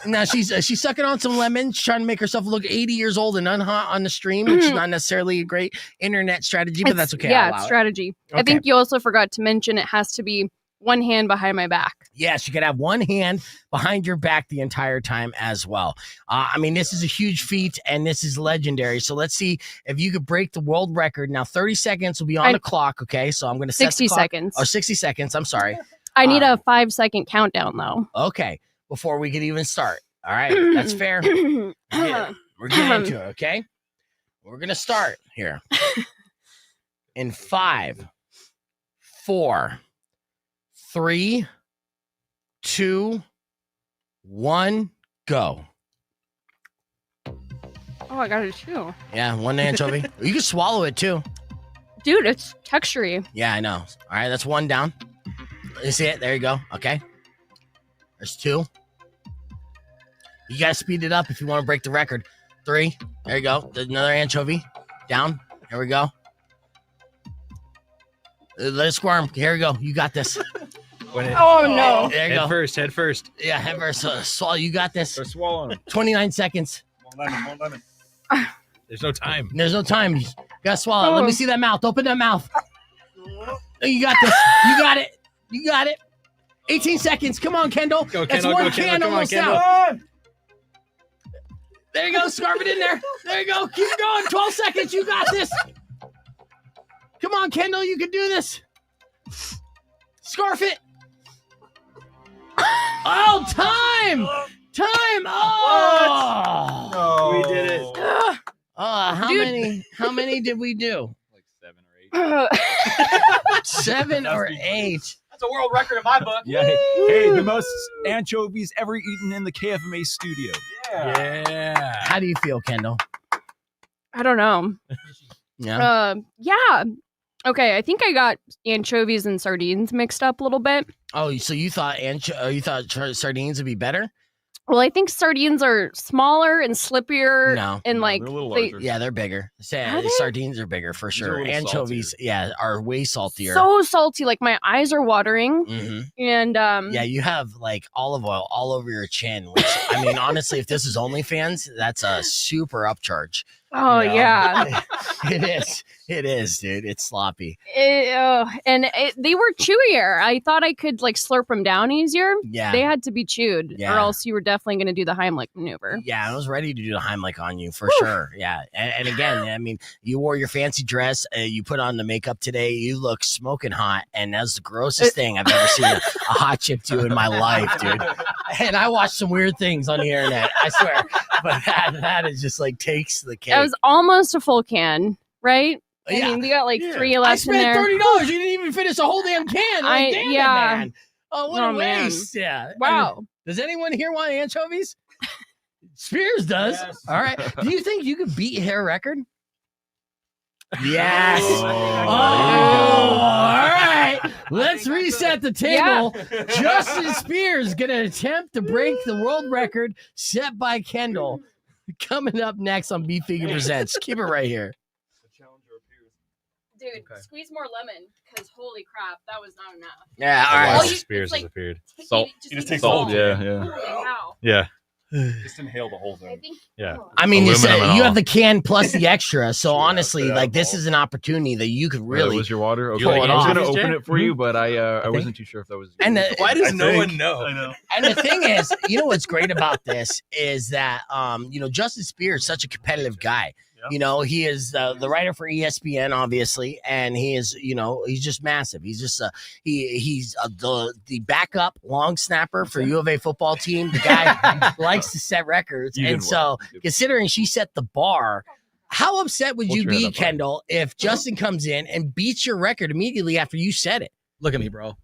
Now, she's sucking on some lemon. She's trying to make herself look 80 years old and unhot on the stream, which is not necessarily a great internet strategy, but that's okay. Yeah, it's strategy. Okay. I think you also forgot to mention it has to be one hand behind my back. Yes, you could have one hand behind your back the entire time as well. I mean, this is a huge feat, and this is legendary. So let's see if you could break the world record. Now, 30 seconds will be on the clock, okay? So I'm going to set 60 the clock. seconds. Oh, 60 seconds. I'm sorry. I need a 5-second countdown, though. Okay, before we can even start. All right, that's fair. We're getting into it, okay? We're going to start here. In 5, 4, 3, 2, 1, go. Oh, I got it too. Yeah, one anchovy. You can swallow it too. Dude, it's textury. Yeah, I know. All right, that's one down. You see it? There you go. Okay. There's 2. You got to speed it up if you want to break the record. 3. There you go. There's another anchovy. Down. Here we go. Let it squirm. Here we go. You got this. Oh, no. There you go. Head first. Yeah, head first. Swallow. You got this. Start swallowing. 29 seconds. One lemon. There's no time. There's no time. You got to swallow. Let me see that mouth. Open that mouth. You got this. You got it. You got it. 18 seconds. Come on, Kendall. Go, That's Kendall, one go, can Kendall. almost Come on, out. There you go. Scarf it in there. There you go. Keep going. 12 seconds. You got this. Come on, Kendall. You can do this. Scarf it. Oh, time. Time. Oh. No. We did it. How many did we do? Like 7 or 8. 7 or 8. That's a world record in my book. Yeah. Hey, the most anchovies ever eaten in the KFMA studio. Yeah. How do you feel, Kendall? I don't know. Yeah. Yeah. Okay, I think I got anchovies and sardines mixed up a little bit. Oh, so you thought sardines would be better? Well, I think sardines are smaller and slippier. No. And like, they're a little larger. Yeah, they're bigger. Are they? Sardines are bigger for These are a sure. little Anchovies, saltier. are way saltier. so salty. Like my eyes are watering. Mhm. And Yeah, you have like olive oil all over your chin. Which I mean, honestly, if this is OnlyFans, that's a super upcharge. oh You know? yeah. It is, dude. It's sloppy. They were chewier. I thought I could like slurp them down easier. Yeah. They had to be chewed, Yeah. or else you were definitely going to do the Heimlich maneuver. Yeah, I was ready to do the Heimlich on you for sure. Yeah, and again, I mean, you wore your fancy dress, you put on the makeup today, you look smoking hot, and that's the grossest thing I've ever seen a hot chick do in my life, dude. And I watched some weird things on the internet, I swear, but that is just like takes the cake. It was almost a full can, right? I Yeah. mean, we got like 3 I left in spent there. $30. You didn't even finish a whole damn can. Like, damn it, man. Oh, what Oh, a man. waste. Yeah. Wow. I mean, does anyone here want anchovies? Spears does. Yes. All right. Do you think you could beat her record? Yes. Oh, all right. Let's reset the table. Justin Spears going to attempt to break the world record set by Kendall. Coming up next on Beef Vegan Presents. Keep it right here. Dude, squeeze more lemon because holy crap, that was not enough. Yeah, all right. Spears disappeared. Salt. You just take salt. Yeah. Holy cow. Yeah. Just inhale the whole thing. Yeah. I mean, you Aluminum said and you all. have the can plus the extra. So honestly, yeah, like this alcohol. is an opportunity that you could Really? really. Was your water? Okay. Pull it I was off. going to open Jay? it for you, but I wasn't too sure if that was. And Why does no think. one know? I know. And the thing is, you know what's great about this is that Justin Spears is such a competitive guy. Yeah. You know, he is the writer for ESPN, obviously, and he is, he's just massive. He's just he's the backup long snapper for U of A football team. The guy likes to set records, You and did so well. considering she set the bar. How upset would you We'll try be, that part. Kendall, if Justin comes in and beats your record immediately after you set it? Look at me, bro.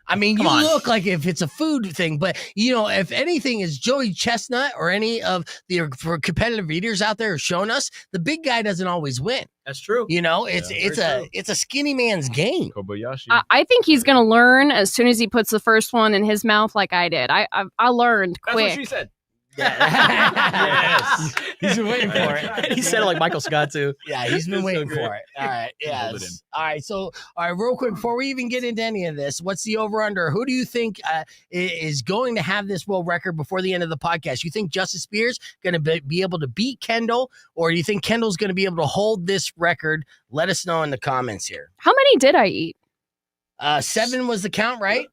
I mean, Come you on. look like if it's a food thing, but if anything is Joey Chestnut or any of the competitive eaters out there have shown us, the big guy doesn't always win. That's true. It's a skinny man's game. Kobayashi. I think he's gonna learn as soon as he puts the first one in his mouth, like I did. I learned That's what she quick. said. Yes. He's been waiting for it. And he said it like Michael Scott too. Yeah, he's been It's so waiting great. for it. All right. Hold it in. Yes. All right. So, all right, real quick, before we even get into any of this, what's the over under? Who do you think is going to have this world record before the end of the podcast? You think Justin Spears going to be able to beat Kendall, or do you think Kendall's going to be able to hold this record? Let us know in the comments here. How many did I eat? 7 was the count, right?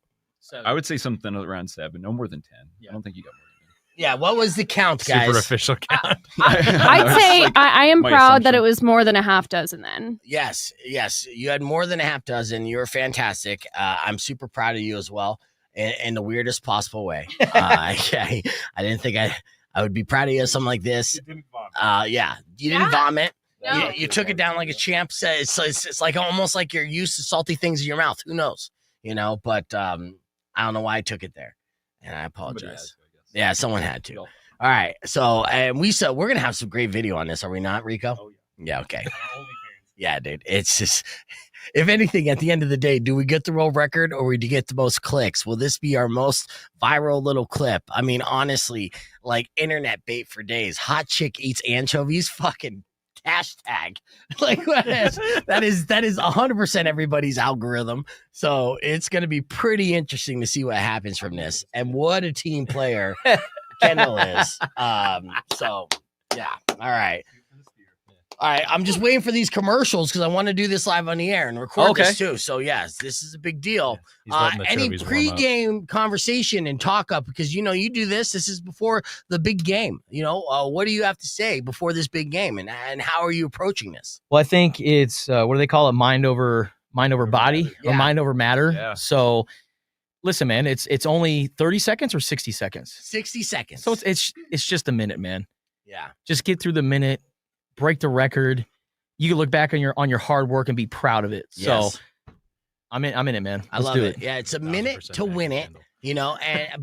I would say something around 7, no more than 10. I don't think you got more than Yeah. What was the count, guys? Super official count. I'd say I am my proud that assumption. it was more than a half dozen then. Yes. You had more than a half dozen. You were fantastic. I'm super proud of you as well, in the weirdest possible way. I didn't think I would be proud of you of something like this. You didn't vomit. Yeah, you didn't vomit. No. You took it down like a champ. It's like almost like you're used to salty things in your mouth. Who knows? But I don't know why I took it there, and I apologize. Yeah, someone had to. All right, so and we're gonna have some great video on this, are we not, Rico? Oh, Yeah. Okay. OnlyFans. Yeah, dude. It's just, if anything, at the end of the day, do we get the world record or do we get the most clicks? Will this be our most viral little clip? I mean, honestly, like internet bait for days. Hot chick eats anchovies. Fucking hashtag. Like that is 100% everybody's algorithm. So it's going to be pretty interesting to see what happens from this. And what a team player Kendall is. So yeah. All right. I'm just waiting for these commercials because I want to do this live on the air and record this too. So yes, this is a big deal. He's letting the Any trophies warm up. pre-game conversation and talk up because you do this. This is before the big game. What do you have to say before this big game, and how are you approaching this? Well, I think it's what do they call it? Mind over body Yeah. or mind over matter. Yeah. So listen, man, it's only 30 seconds or 60 seconds. 60 seconds. So it's just a minute, man. yeah. Just get through the minute, break the record. You can look back on your hard work and be proud of it. Yes. So I'm in it, man. I Let's love do it. Yeah, it's a minute to win it.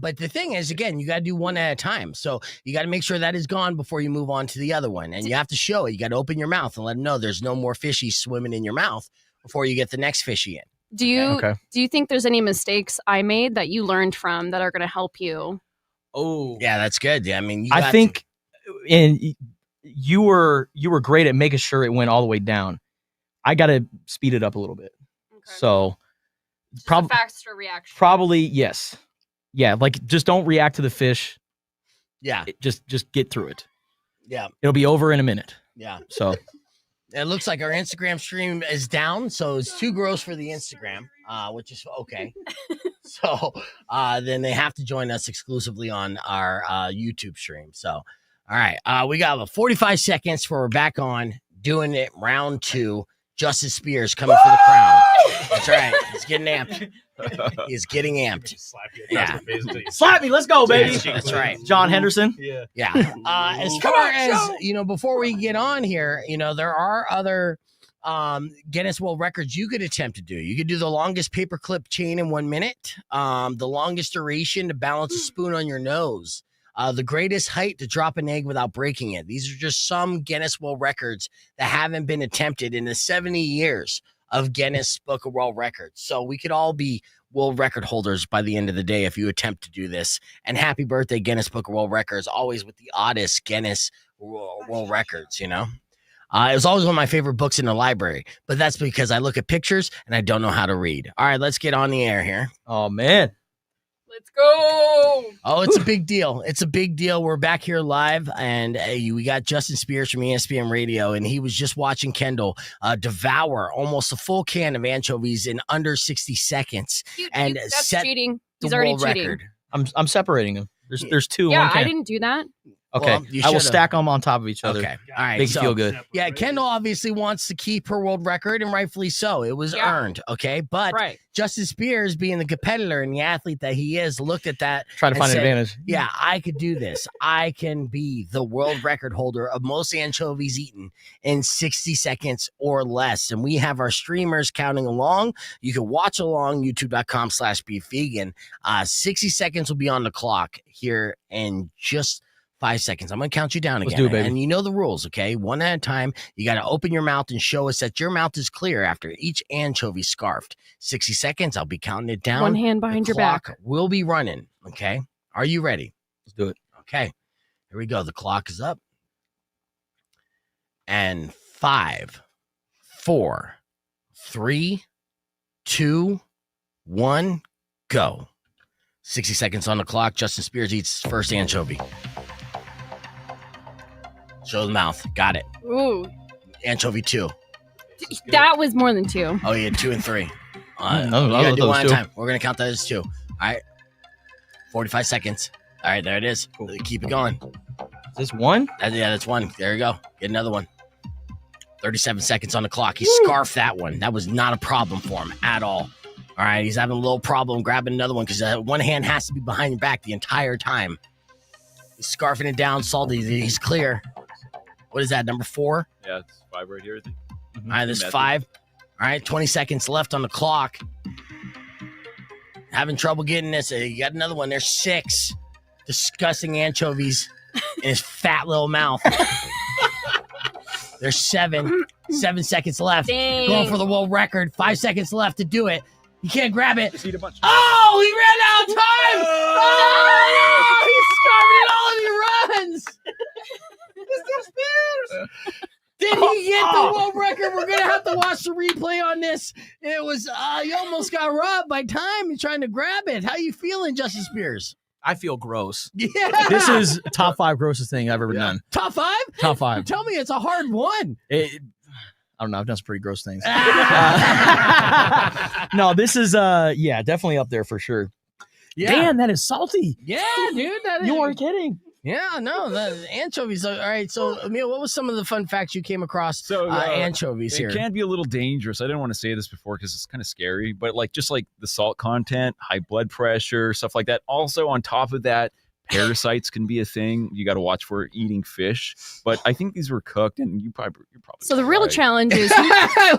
But the thing is, again, you got to do one at a time. So you got to make sure that is gone before you move on to the other one. And you have to show it. You got to open your mouth and let them know there's no more fishies swimming in your mouth before you get the next fishy in. Do you think there's any mistakes I made that you learned from that are going to help you? Oh, Yeah, that's good. Yeah, I mean, I think, and you were great at making sure it went all the way down. I got to speed it up a little bit. So Just a faster reaction. probably yes. Yeah, like just don't react to the fish. Yeah, Just get through it. yeah, It'll be over in a minute. yeah. So It looks like our Instagram stream is down, so it's too gross for the Instagram, which is okay. So then they have to join us exclusively on our YouTube stream. So, all right, we got about 45 seconds before we're back on doing it. Round 2. Justin Spears coming for the crown. That's right. He's getting amped. He's getting amped. Yeah. slap me. Let's go, baby. That's right. John Henderson. Yeah. Yeah. As far as, before we get on here, there are other Guinness World Records you could attempt to do. You could do the longest paperclip chain in 1 minute, the longest duration to balance a spoon on your nose, the greatest height to drop an egg without breaking it. These are just some Guinness World Records that haven't been attempted in the 70 years of Guinness Book of World Records. So we could all be world record holders by the end of the day if you attempt to do this. And happy birthday, Guinness Book of World Records, always with the oddest Guinness World Records, It was always one of my favorite books in the library, but that's because I look at pictures and I don't know how to read. All right, let's get on the air here. Oh, man. Let's go. Oh, it's a big deal. It's a big deal. We're back here live, and we got Justin Spears from ESPN Radio, and he was just watching Kendall devour almost a full can of anchovies in under 60 seconds. And that's set cheating. the He's already world cheating. record. I'm separating them. There's two. Yeah, one can. I didn't do that. Okay, Well, you I will should've. stack them on top of each other. Okay. All right. Makes you feel good. Yeah, Kendall obviously wants to keep her world record, and rightfully so. It was earned. Okay. But Right. Justin Spears, being the competitor and the athlete that he is, looked at that. Try to and find an said, advantage. Yeah, I could do this. I can be the world record holder of most anchovies eaten in 60 seconds or less. And we have our streamers counting along. You can watch along, youtube.com/beefvegan. 60 seconds will be on the clock here in just 5 seconds. I'm going to count you down again. Let's do it, baby. And you know the rules, okay? One at a time. You got to open your mouth and show us that your mouth is clear after each anchovy scarfed. 60 seconds. I'll be counting it down. One hand behind The your back. clock will be running, okay? Are you ready? Let's do it. Okay. Here we go. The clock is up. And 5, 4, 3, 2, 1, go. 60 seconds on the clock. Justin Spears eats his first anchovy. Show the mouth. Got it. Ooh, Anchovy 2. that was more than 2. Oh, yeah, 2 and 3. I You love gotta do those one at a two. time. We're going to count that as 2. All right. 45 seconds. All right, there it is. Keep it going. Is this one? Yeah, that's 1. There you go. Get another one. 37 seconds on the clock. He scarfed that one. That was not a problem for him at all. All right, he's having a little problem grabbing another one because one hand has to be behind your back the entire time. He's scarfing it down. Salty. He's clear. What is that, number 4? Yeah, it's 5 right here, I think. All right, there's 5. All right, 20 seconds left on the clock. Having trouble getting this. You got another one. There's 6. Disgusting anchovies in his fat little mouth. There's 7. 7 seconds left. Dang. Going for the world record. 5 seconds left to do it. You can't grab it. Just eat a bunch. Oh, he ran out of time. Oh, he's starving it all and he runs. Mr. Spears. Did he get the world record? We're going to have to watch the replay on this. It was, you almost got robbed by time and trying to grab it. How you feeling, Justin Spears? I feel gross. Yeah. This is top 5 grossest thing I've ever done. Top 5? Top 5. Tell me it's a hard one. I don't know. I've done some pretty gross things. No, this is yeah, definitely up there for sure. Yeah. Damn, that is salty. Yeah, dude. You aren't kidding. Yeah, no, the anchovies. All right, so Emil, what was some of the fun facts you came across? So Anchovies here. It can be a little dangerous. I didn't want to say this before because it's kind of scary, but just like the salt content, high blood pressure, stuff like that. Also, on top of that, parasites can be a thing. You got to watch for eating fish. But I think these were cooked, and you're probably. So the real right. challenge is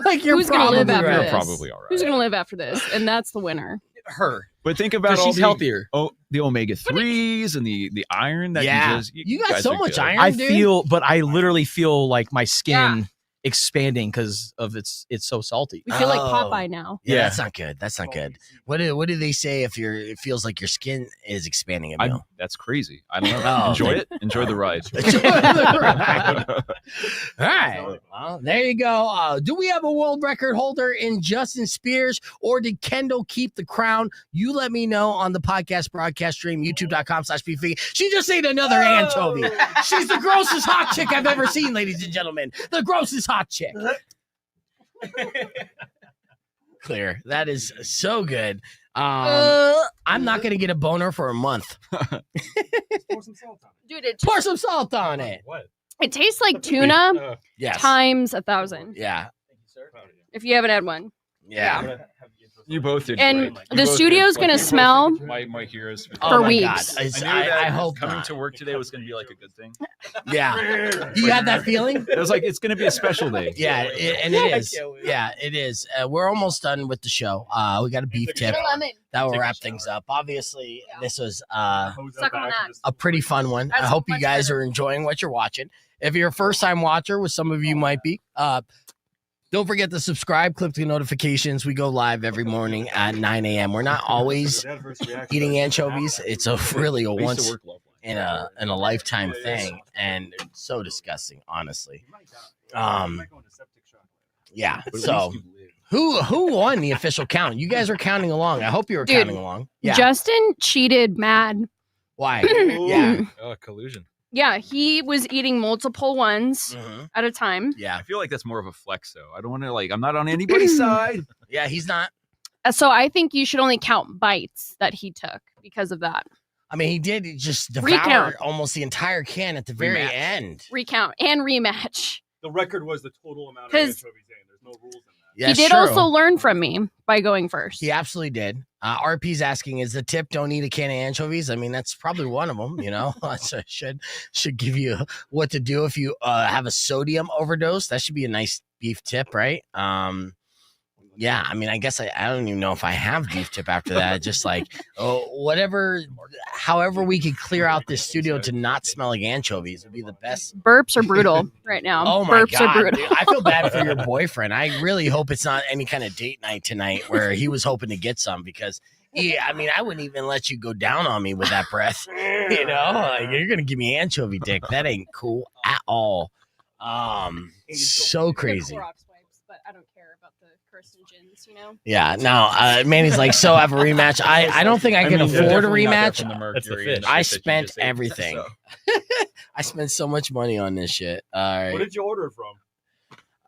like you're who's going to live probably after right. this? You're probably all right. Who's going to live after this? And that's the winner. Her. But think about all She's the healthier. the omega-3s and the iron that Yeah. you got guys so are much good. iron. I dude. feel, but I literally feel like my skin expanding because of it's so salty. We feel like Oh. Popeye now. Yeah, Yeah. that's not good. That's not good. What do they say if it feels like your skin is expanding a bit? That's crazy. I don't know. Oh, Enjoy they- it. Enjoy the ride. All right. Well, there you go. Do we have a world record holder in Justin Spears, or did Kendall keep the crown? You let me know on the podcast broadcast stream, youtube.com/beefvegan. She just ate another anchovy. She's the grossest hot chick I've ever seen, ladies and gentlemen. The grossest hot chick. Clear. That is so good. I'm not going to get a boner for a month. Pour some salt on Dude, it, Pour some salt on it. it. What? it tastes like tuna Yes. times 1,000. Yeah. If you haven't had one. Yeah. You both did. And great. the You both studio's did. gonna You both smell did. My heroes. For Oh my weeks. God. I knew that I hope coming not. to work today was going to be like a good thing. Yeah. You had that feeling? It was like it's going to be a special day. Yeah, and it is. Yeah, it is. We're almost done with the show. We got a beef tip that will wrap things up. Obviously, this was Suck on that. a pretty fun one. I That's hope you much guys better. are enjoying what you're watching. If you're a first-time watcher, which some of you might be, don't forget to subscribe, click the notifications. We go live every morning at 9 a.m. We're not always eating anchovies. It's really a I used once. to work Loveline. in a lifetime thing, and it's so disgusting, honestly. Yeah. So who won the official count? You guys are counting along. I hope you were counting along. Yeah. Justin cheated mad. Why? Yeah. Oh, collusion. Yeah, he was eating multiple ones at a time. Yeah. I feel like that's more of a flex, though. I don't want to I'm not on anybody's side. Yeah, he's not. So I think you should only count bites that he took because of that. I mean, he did just devour Recount. almost the entire can at the very end. Recount and rematch. The record was the total amount of anchovies in. There's no rules in that. Yeah, he did also learn from me by going first. He absolutely did. RP's asking, is the tip don't eat a can of anchovies? I mean, that's probably one of them, you know. So should give you what to do if you have a sodium overdose. That should be a nice beef tip, right? Yeah, I mean, I guess I don't even know if I have beef tip after that. Just however we could clear out this studio to not smell like anchovies would be the best. Burps are brutal right now. Oh my Burps God, are brutal. dude, I feel bad for your boyfriend. I really hope it's not any kind of date night tonight where he was hoping to get some because I mean, I wouldn't even let you go down on me with that breath. You know, like, you're going to give me anchovy dick. That ain't cool at all. So crazy. But I don't care about the carcinogens, you know? Yeah, no, Manny's like, so have a rematch. I don't think I can afford a rematch. I spent everything. So. I spent so much money on this shit. All right. Where did you order it from?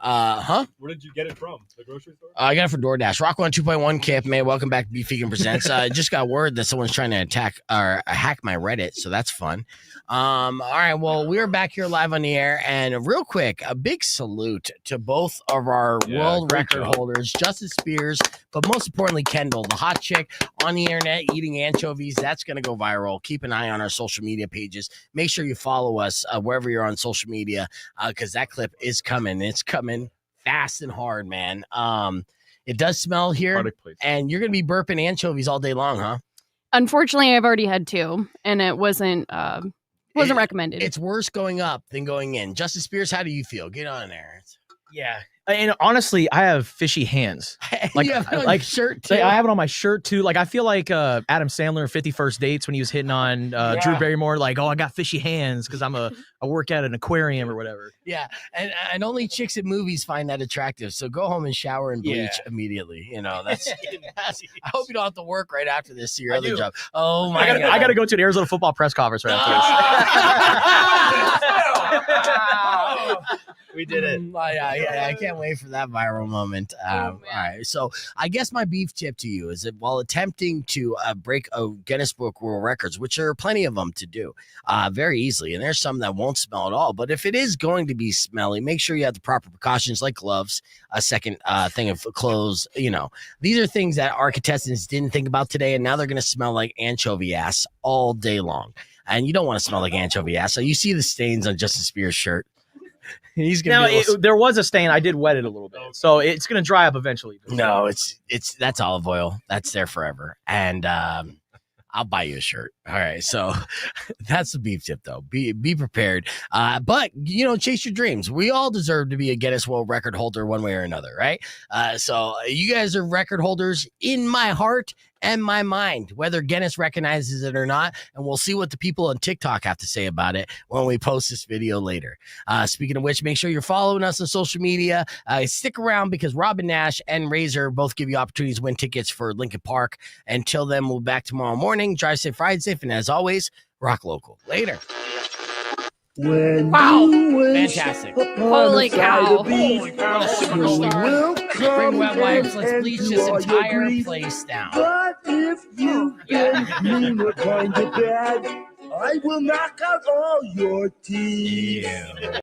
Where did you get it from? The grocery store? I got it from DoorDash. Rock 1 2.1 Kip, man. Welcome back to Beef Vegan Presents. Just got word that someone's trying to attack or hack my Reddit, so that's fun. All right, well, we're back here live on the air, and real quick, a big salute to both of our world record holders, Justin Spears, but most importantly, Kendall, the hot chick on the internet eating anchovies. That's going to go viral. Keep an eye on our social media pages. Make sure you follow us wherever you're on social media, because that clip is coming. It's coming fast and hard, man. It does smell here, and you're going to be burping anchovies all day long, huh? Unfortunately, I've already had 2, and it wasn't recommended. It's worse going up than going in. Justin Spears, how do you feel? Get on there. Yeah. And honestly, I have fishy hands. Like, you have it on your shirt too. I have it on my shirt too. Like, I feel like Adam Sandler in 50 First Dates when he was hitting on Drew Barrymore. Like, oh, I got fishy hands because I work at an aquarium or whatever. Yeah, and only chicks at movies find that attractive. So go home and shower and bleach immediately. You know, that's. I hope you don't have to work right after this to your other job. Oh my God! I got to go to an Arizona football press conference right after this. We did it. I can't wait for that viral moment. All right. So I guess my beef tip to you is that while attempting to break a Guinness Book World Records, which there are plenty of them to do very easily, and there's some that won't smell at all, but if it is going to be smelly, make sure you have the proper precautions like gloves, a second thing of clothes. You know, these are things that our contestants didn't think about today, and now they're going to smell like anchovy ass all day long. And you don't want to smell like anchovy ass. So you see the stains on Justin Spears' shirt. He's gonna there was a stain. I did wet it a little bit, so it's gonna dry up eventually. No, that's olive oil. That's there forever, and I'll buy you a shirt. All right, so that's the beef tip, though. Be prepared, but you know, chase your dreams. We all deserve to be a Guinness World Record holder, one way or another, right? So you guys are record holders in my heart and my mind, whether Guinness recognizes it or not. And we'll see what the people on TikTok have to say about it when we post this video later. Speaking of which, make sure you're following us on social media. Stick around because Robin Nash and Razor both give you opportunities to win tickets for Lincoln Park. Until then, we'll be back tomorrow morning. Drive safe, ride safe, and as always, rock local. Later. Wow. Fantastic. Holy cow. Holy cow. What a superstar. Bring wet wipes. Let's bleach this entire place down. But if you get me to find it bad, I will knock out all your teeth. Ew.